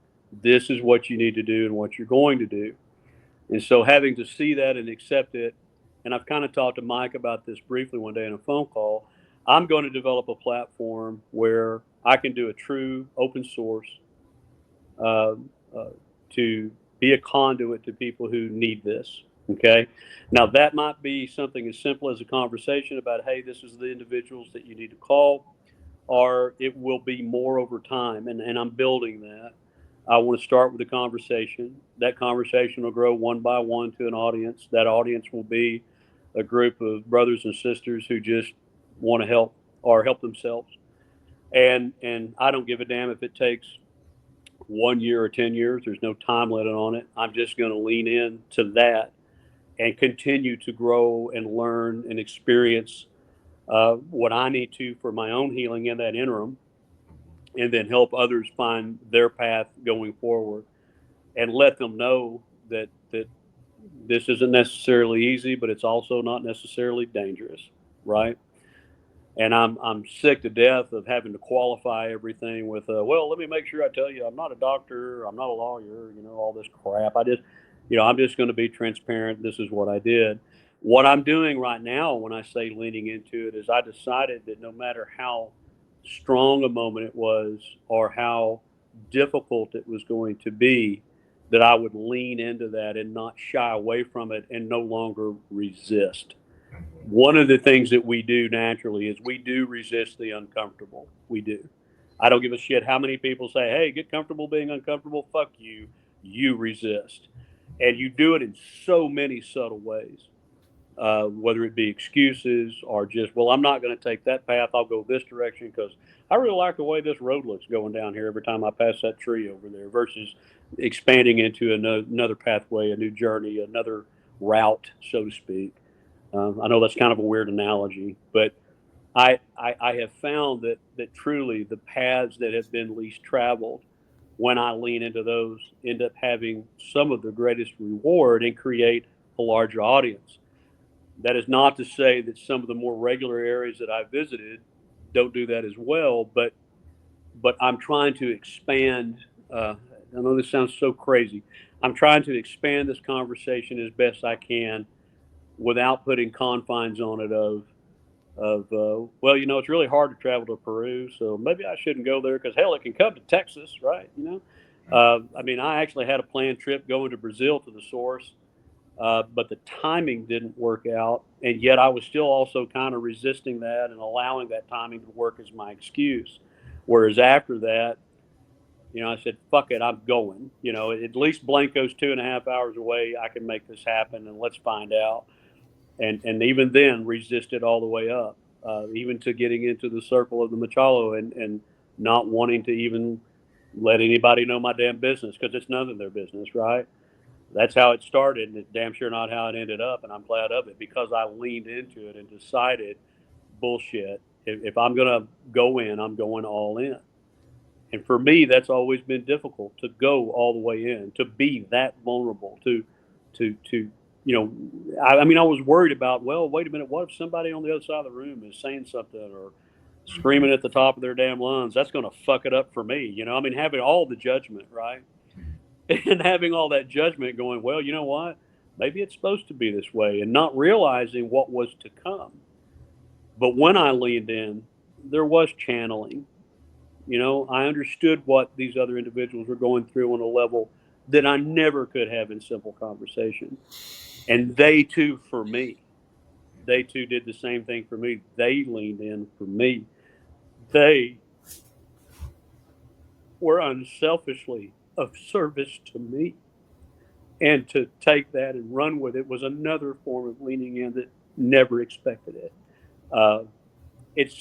S2: this is what you need to do and what you're going to do. And so having to see that and accept it, and I've kind of talked to Mike about this briefly one day in a phone call, I'm going to develop a platform where I can do a true open source to be a conduit to people who need this. Okay. Now that might be something as simple as a conversation about, hey, this is the individuals that you need to call, or it will be more over time. And I'm building that. I want to start with a conversation. That conversation will grow one by one to an audience. That audience will be a group of brothers and sisters who just want to help or help themselves. And I don't give a damn if it takes 1 year or 10 years. There's no time limit on it. I'm just going to lean into that and continue to grow and learn and experience what I need to for my own healing in that interim, and then help others find their path going forward, and let them know that this isn't necessarily easy, but it's also not necessarily dangerous, right? And I'm sick to death of having to qualify everything with, well, let me make sure I tell you, I'm not a doctor, I'm not a lawyer, all this crap. I'm just going to be transparent. This is what I did. What I'm doing right now when I say leaning into it is I decided that no matter how strong a moment it was or how difficult it was going to be, that I would lean into that and not shy away from it and no longer resist. One of the things that we do naturally is we do resist the uncomfortable. We do. I don't give a shit how many people say, hey, get comfortable being uncomfortable. Fuck you. You resist. And you do it in so many subtle ways. Whether it be excuses or just, well, I'm not going to take that path. I'll go this direction because I really like the way this road looks going down here every time I pass that tree over there, versus expanding into another pathway, a new journey, another route, so to speak. I know that's kind of a weird analogy, but I have found that truly the paths that have been least traveled, when I lean into those, end up having some of the greatest reward and create a larger audience. That is not to say that some of the more regular areas that I visited don't do that as well, but I'm trying to expand. I know this sounds so crazy. I'm trying to expand this conversation as best I can without putting confines on it of well, it's really hard to travel to Peru, so maybe I shouldn't go there because hell, it can come to Texas, right? I actually had a planned trip going to Brazil to the source. But the timing didn't work out, and yet I was still also kind of resisting that and allowing that timing to work as my excuse. Whereas after that, I said, fuck it, I'm going. At least Blanco's 2.5 hours away. I can make this happen, and let's find out. And even then, resisted all the way up, even to getting into the circle of the Machalo and not wanting to even let anybody know my damn business, because it's none of their business, right? That's how it started, and it's damn sure not how it ended up, and I'm glad of it, because I leaned into it and decided, bullshit, If I'm going to go in, I'm going all in. And for me, that's always been difficult, to go all the way in, to be that vulnerable, to I mean, I was worried about, well, wait a minute, what if somebody on the other side of the room is saying something or screaming at the top of their damn lungs? That's going to fuck it up for me. I mean, having all the judgment, right? And having all that judgment going, well, you know what? Maybe it's supposed to be this way, and not realizing what was to come. But when I leaned in, there was channeling. I understood what these other individuals were going through on a level that I never could have in simple conversation. And they too, for me, they too did the same thing for me. They leaned in for me. They were unselfishly of service to me. And to take that and run with it was another form of leaning in that never expected it. It's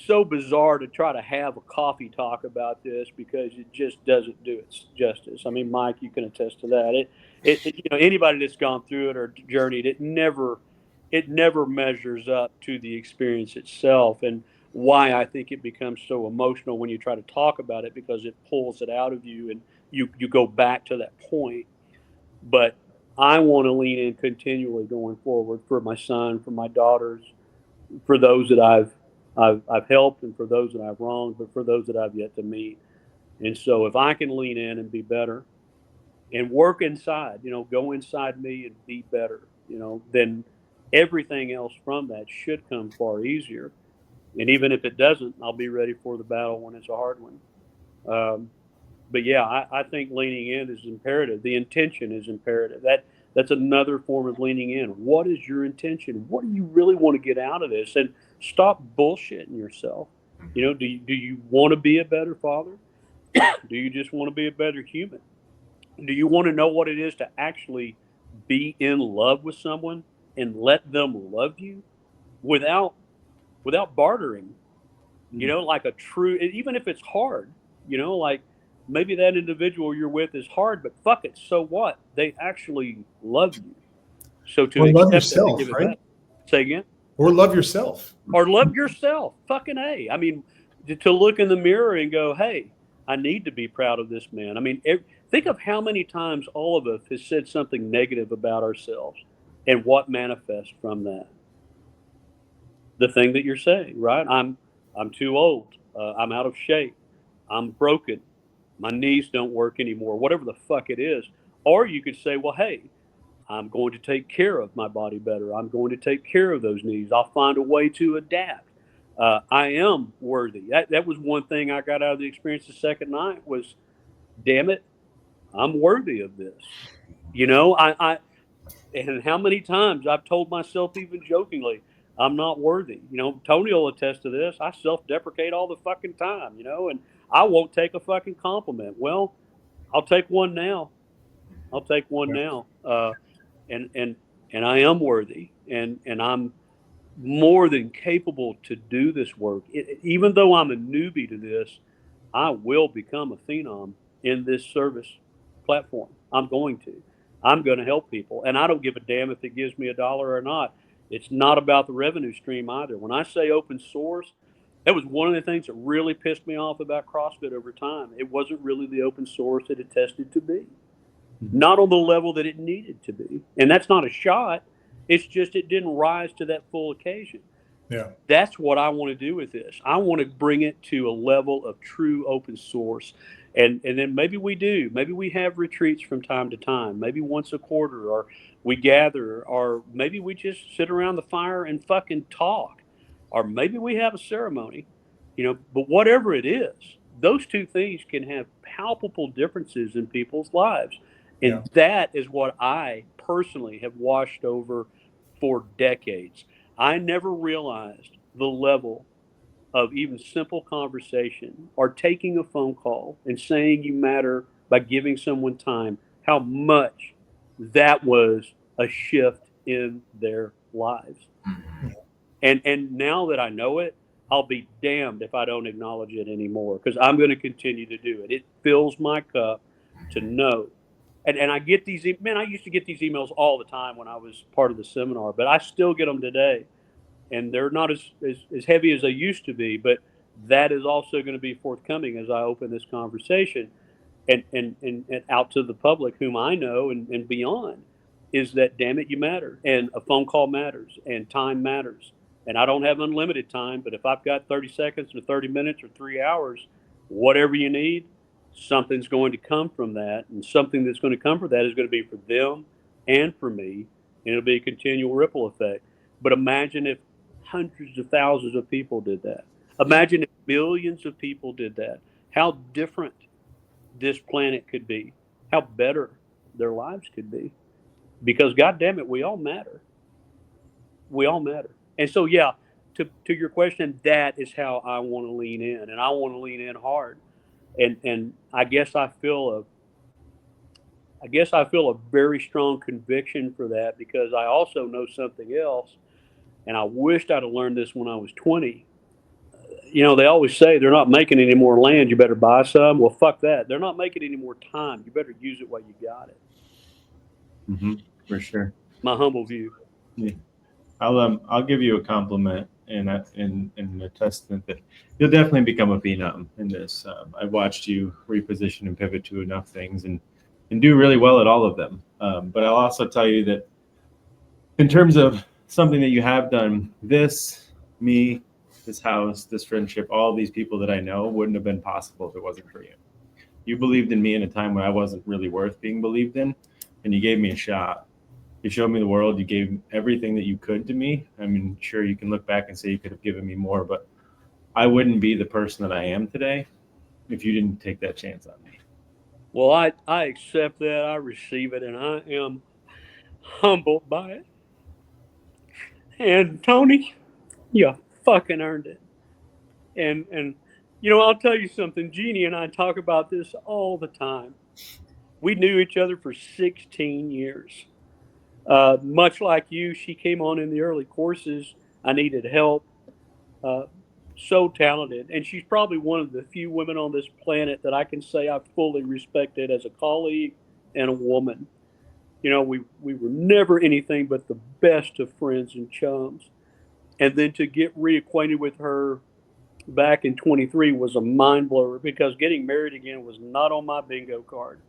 S2: so bizarre to try to have a coffee talk about this, because it just doesn't do it justice. I mean, Mike, you can attest to that. Anybody that's gone through it or journeyed, it never measures up to the experience itself. And why I think it becomes so emotional when you try to talk about it, because it pulls it out of you and you go back to that point. But I want to lean in continually going forward for my son, for my daughters, for those that I've helped, and for those that I've wronged, but for those that I've yet to meet. And so if I can lean in and be better and work inside, go inside me and be better, then everything else from that should come far easier. And even if it doesn't, I'll be ready for the battle when it's a hard one. But yeah, I think leaning in is imperative. The intention is imperative. That's another form of leaning in. What is your intention? What do you really want to get out of this? And stop bullshitting yourself. Do you want to be a better father? Do you just want to be a better human? Do you want to know what it is to actually be in love with someone and let them love you without bartering? Like a true, even if it's hard, like maybe that individual you're with is hard, but fuck it, so what? They actually love you. So to
S3: love
S2: accept that,
S3: yourself,
S2: give it
S3: right?
S2: back. Say again?
S3: Or love yourself.
S2: Or love yourself. Fucking A. I mean, to look in the mirror and go, hey, I need to be proud of this man. I mean, think of how many times all of us has said something negative about ourselves and what manifests from that. The thing that you're saying, right? I'm too old. I'm out of shape. I'm broken. My knees don't work anymore. Whatever the fuck it is. Or you could say, well, hey, I'm going to take care of my body better. I'm going to take care of those knees. I'll find a way to adapt. I am worthy. That was one thing I got out of the experience the second night was, damn it, I'm worthy of this. And how many times I've told myself, even jokingly, I'm not worthy. Tony will attest to this. I self-deprecate all the fucking time, and I won't take a fucking compliment. Well, I'll take one now. And I am worthy, and I'm more than capable to do this work. Even though I'm a newbie to this, I will become a phenom in this service platform. I'm going to help people, and I don't give a damn if it gives me $1 or not. It's not about the revenue stream either. When I say open source, that was one of the things that really pissed me off about CrossFit over time. It wasn't really the open source it attested to be. Not on the level that it needed to be. And that's not a shot. It's just it didn't rise to that full occasion.
S3: Yeah.
S2: That's what I want to do with this. I want to bring it to a level of true open source. And then maybe we do. Maybe we have retreats from time to time, maybe once a quarter, or we gather, or maybe we just sit around the fire and fucking talk, or maybe we have a ceremony, but whatever it is, those two things can have palpable differences in people's lives. And that is what I personally have washed over for decades. I never realized the level of even simple conversation or taking a phone call and saying you matter by giving someone time, how much that was a shift in their lives. And now that I know it, I'll be damned if I don't acknowledge it anymore, because I'm going to continue to do it. It fills my cup to know. And I get these, I used to get these emails all the time when I was part of the seminar, but I still get them today. and they're not as heavy as they used to be, but that is also going to be forthcoming as I open this conversation and out to the public whom I know and beyond, is that, damn it, you matter. And a phone call matters, and time matters. And I don't have unlimited time, but if I've got 30 seconds or 30 minutes or 3 hours, whatever you need, something's going to come from that. And something that's going to come from that is going to be for them and for me. And it'll be a continual ripple effect. But imagine if hundreds of thousands of people did that. Imagine if millions of people did that. How different this planet could be. How better their lives could be. Because, God damn it, we all matter. We all matter. And so, yeah, to your question, that is how I want to lean in. And I want to lean in hard. And I guess I feel a very strong conviction for that, because I also know something else. And I wished I'd have learned this when I was 20. You know, they always say they're not making any more land, you better buy some. Well, fuck that. They're not making any more time. You better use it while you got it.
S1: Mm-hmm, for sure.
S2: My humble view.
S1: Yeah. I'll give you a compliment and a testament that you'll definitely become a phenom in this. I've watched you reposition and pivot to enough things and do really well at all of them. But I'll also tell you that in terms of something that you have done, this house, this friendship, all these people that I know wouldn't have been possible if it wasn't for you. You believed in me in a time when I wasn't really worth being believed in, and you gave me a shot. You showed me the world. You gave everything that you could to me. I mean, sure, you can look back and say you could have given me more, but I wouldn't be the person that I am today if you didn't take that chance on me.
S2: Well, I accept that. I receive it, and I am humbled by it. And Tony, you fucking earned it. And you know, I'll tell you something. Jeannie and I talk about this all the time. We knew each other for 16 years. Much like you, she came on in the early courses. I needed help. So talented. And she's probably one of the few women on this planet that I can say I fully respected as a colleague and a woman. You know, we were never anything but the best of friends and chums. And then to get reacquainted with her back in 23 was a mind blower, because getting married again was not on my bingo card.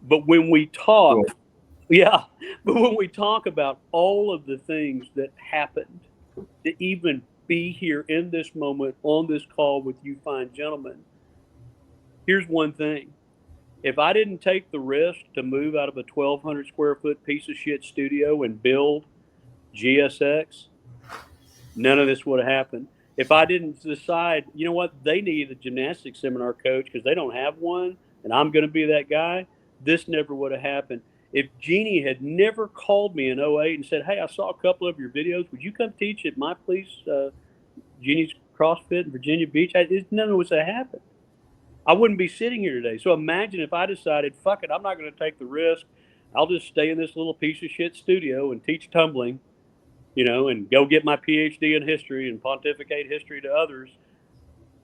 S2: But when we talk, but when we talk about all of the things that happened to even be here in this moment on this call with you fine gentlemen, here's one thing. If I didn't take the risk to move out of a 1,200 square foot piece of shit studio and build GSX, none of this would have happened. If I didn't decide, you know what, they need a gymnastics seminar coach because they don't have one, and I'm going to be that guy, this never would have happened. If Jeannie had never called me in 2008 and said, hey, I saw a couple of your videos, would you come teach at my place, Jeannie's CrossFit in Virginia Beach? None of this would have happened. I wouldn't be sitting here today. So imagine if I decided, fuck it, I'm not going to take the risk. I'll just stay in this little piece of shit studio and teach tumbling, you know, and go get my PhD in history and pontificate history to others.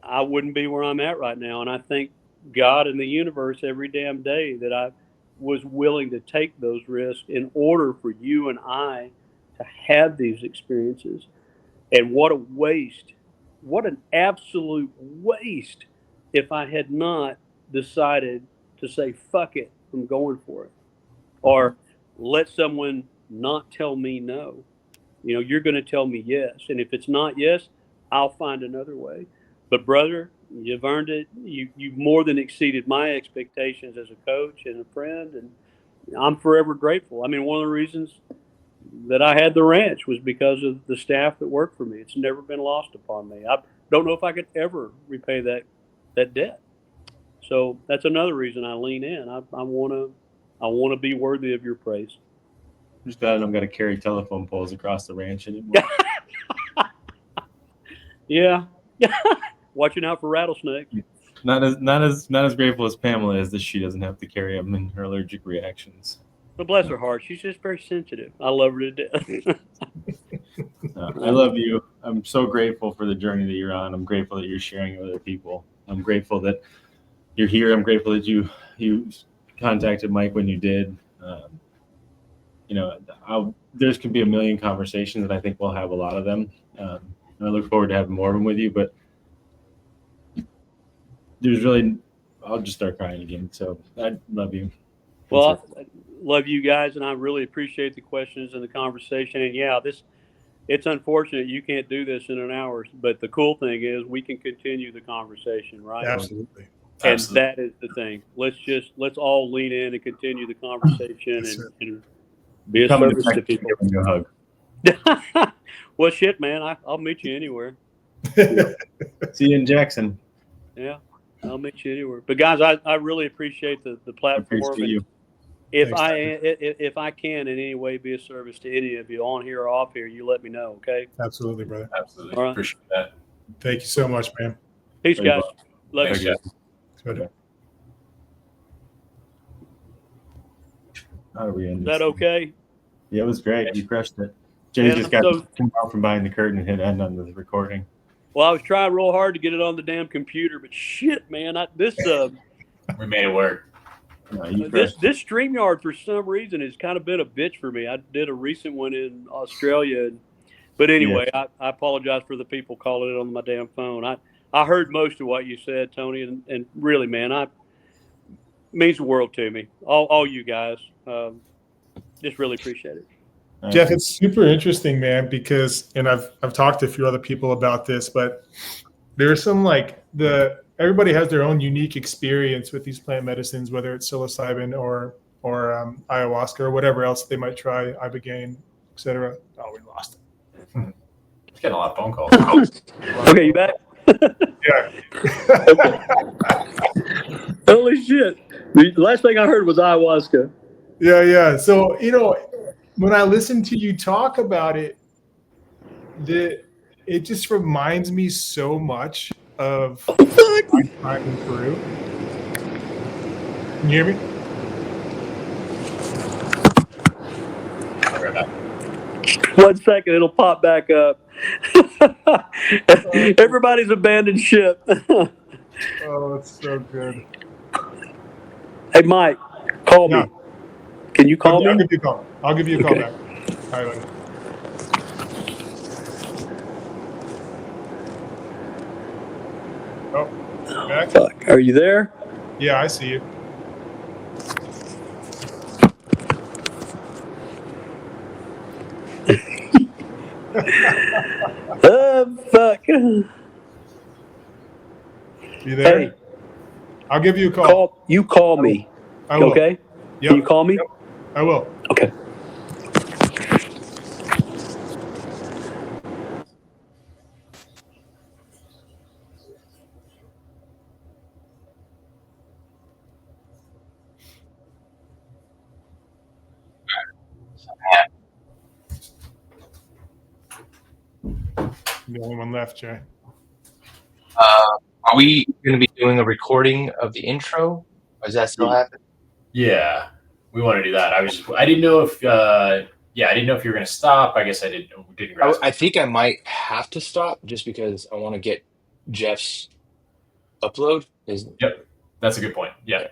S2: I wouldn't be where I'm at right now. And I thank God and the universe every damn day that I was willing to take those risks in order for you and I to have these experiences. And what a waste, what an absolute waste if I had not decided to say, fuck it, I'm going for it. Or let someone not tell me no. You know, you're going to tell me yes. And if it's not yes, I'll find another way. But brother, you've earned it. You've more than exceeded my expectations as a coach and a friend. And I'm forever grateful. I mean, one of the reasons that I had the ranch was because of the staff that worked for me. It's never been lost upon me. I don't know if I could ever repay that debt. So that's another reason I lean in. I want to be worthy of your praise.
S1: I'm just glad I don't got to carry telephone poles across the ranch anymore.
S2: Yeah. Watching out for rattlesnakes.
S1: Not as grateful as Pamela is that she doesn't have to carry them in her allergic reactions.
S2: But bless her heart, she's just very sensitive. I love her to death.
S1: I love you. I'm so grateful for the journey that you're on. I'm grateful that you're sharing with other people. I'm grateful that you're here. I'm grateful that you contacted Mike when you did. there's could be a million conversations, and I think we'll have a lot of them. I look forward to having more of them with you, but I'll just start crying again. So I love you.
S2: Well, I love you guys, and I really appreciate the questions and the conversation. And yeah, it's unfortunate you can't do this in an hour, but the cool thing is we can continue the conversation, right?
S3: Absolutely.
S2: And that is the thing. Let's all lean in and continue the conversation and be a service to people.
S1: Give you a hug.
S2: Well, shit, man, I'll meet you anywhere.
S1: See you in Jackson.
S2: Yeah, I'll meet you anywhere. But guys, I really appreciate the platform.
S1: Appreciate you.
S2: If I can in any way be a service to any of you on here or off here, you let me know, okay?
S3: Absolutely, brother.
S6: Absolutely.
S2: All right.
S6: Appreciate that.
S3: Thank you so much, man.
S2: Peace, guys. Love
S6: Thanks,
S2: you.
S6: guys.
S3: Good.
S1: How do we end
S2: Is
S1: this?
S2: that okay?
S1: Yeah, it was great. You crushed it. Jay
S2: Man,
S1: just
S2: I'm
S1: got come out from behind the curtain and hit end on the recording.
S2: Well, I was trying real hard to get it on the damn computer, but shit, man,
S6: We made it work.
S1: No, you
S2: this
S1: crushed
S2: StreamYard for some reason has kind of been a bitch for me. I did a recent one in Australia, but anyway, I apologize for the people calling it on my damn phone. I heard most of what you said, Tony, and really, man, means the world to me. All you guys, just really appreciate it.
S3: Jeff, it's super interesting, man, because, and I've talked to a few other people about this, but there's some everybody has their own unique experience with these plant medicines, whether it's psilocybin or ayahuasca or whatever else they might try, ibogaine, etc. Oh, we lost it.
S6: It's getting a lot of phone calls.
S2: Okay, you back?
S3: Yeah.
S2: Holy shit! The last thing I heard was ayahuasca.
S3: Yeah. So, when I listen to you talk about it, it just reminds me so much of my time in Peru. Can you hear me?
S6: I'll be right back.
S2: 1 second, it'll pop back up. Everybody's abandoned ship.
S3: Oh, it's so good.
S2: Hey, Mike, call me.
S3: Yeah.
S2: Can you call
S3: I'll
S2: me?
S3: give you a call. I'll give you a call
S2: Okay.
S3: back. All right, buddy. Oh, back?
S2: Fuck. Are you there?
S3: Yeah, I see you.
S2: Fuck.
S3: You there?
S2: Hey,
S3: I'll give you a call.
S2: call me.
S3: I will.
S2: Okay?
S3: Yep.
S2: Can you call me?
S3: Yep. I will.
S2: Okay.
S3: The only one left, Jay.
S4: Are we going to be doing a recording of the intro? Or is that still happening?
S6: Yeah, we want to do that. I didn't know if I didn't know if you were going to stop. I guess I didn't grasp.
S4: I think I might have to stop just because I want to get Jeff's upload.
S6: Yep, that's a good point. Yeah.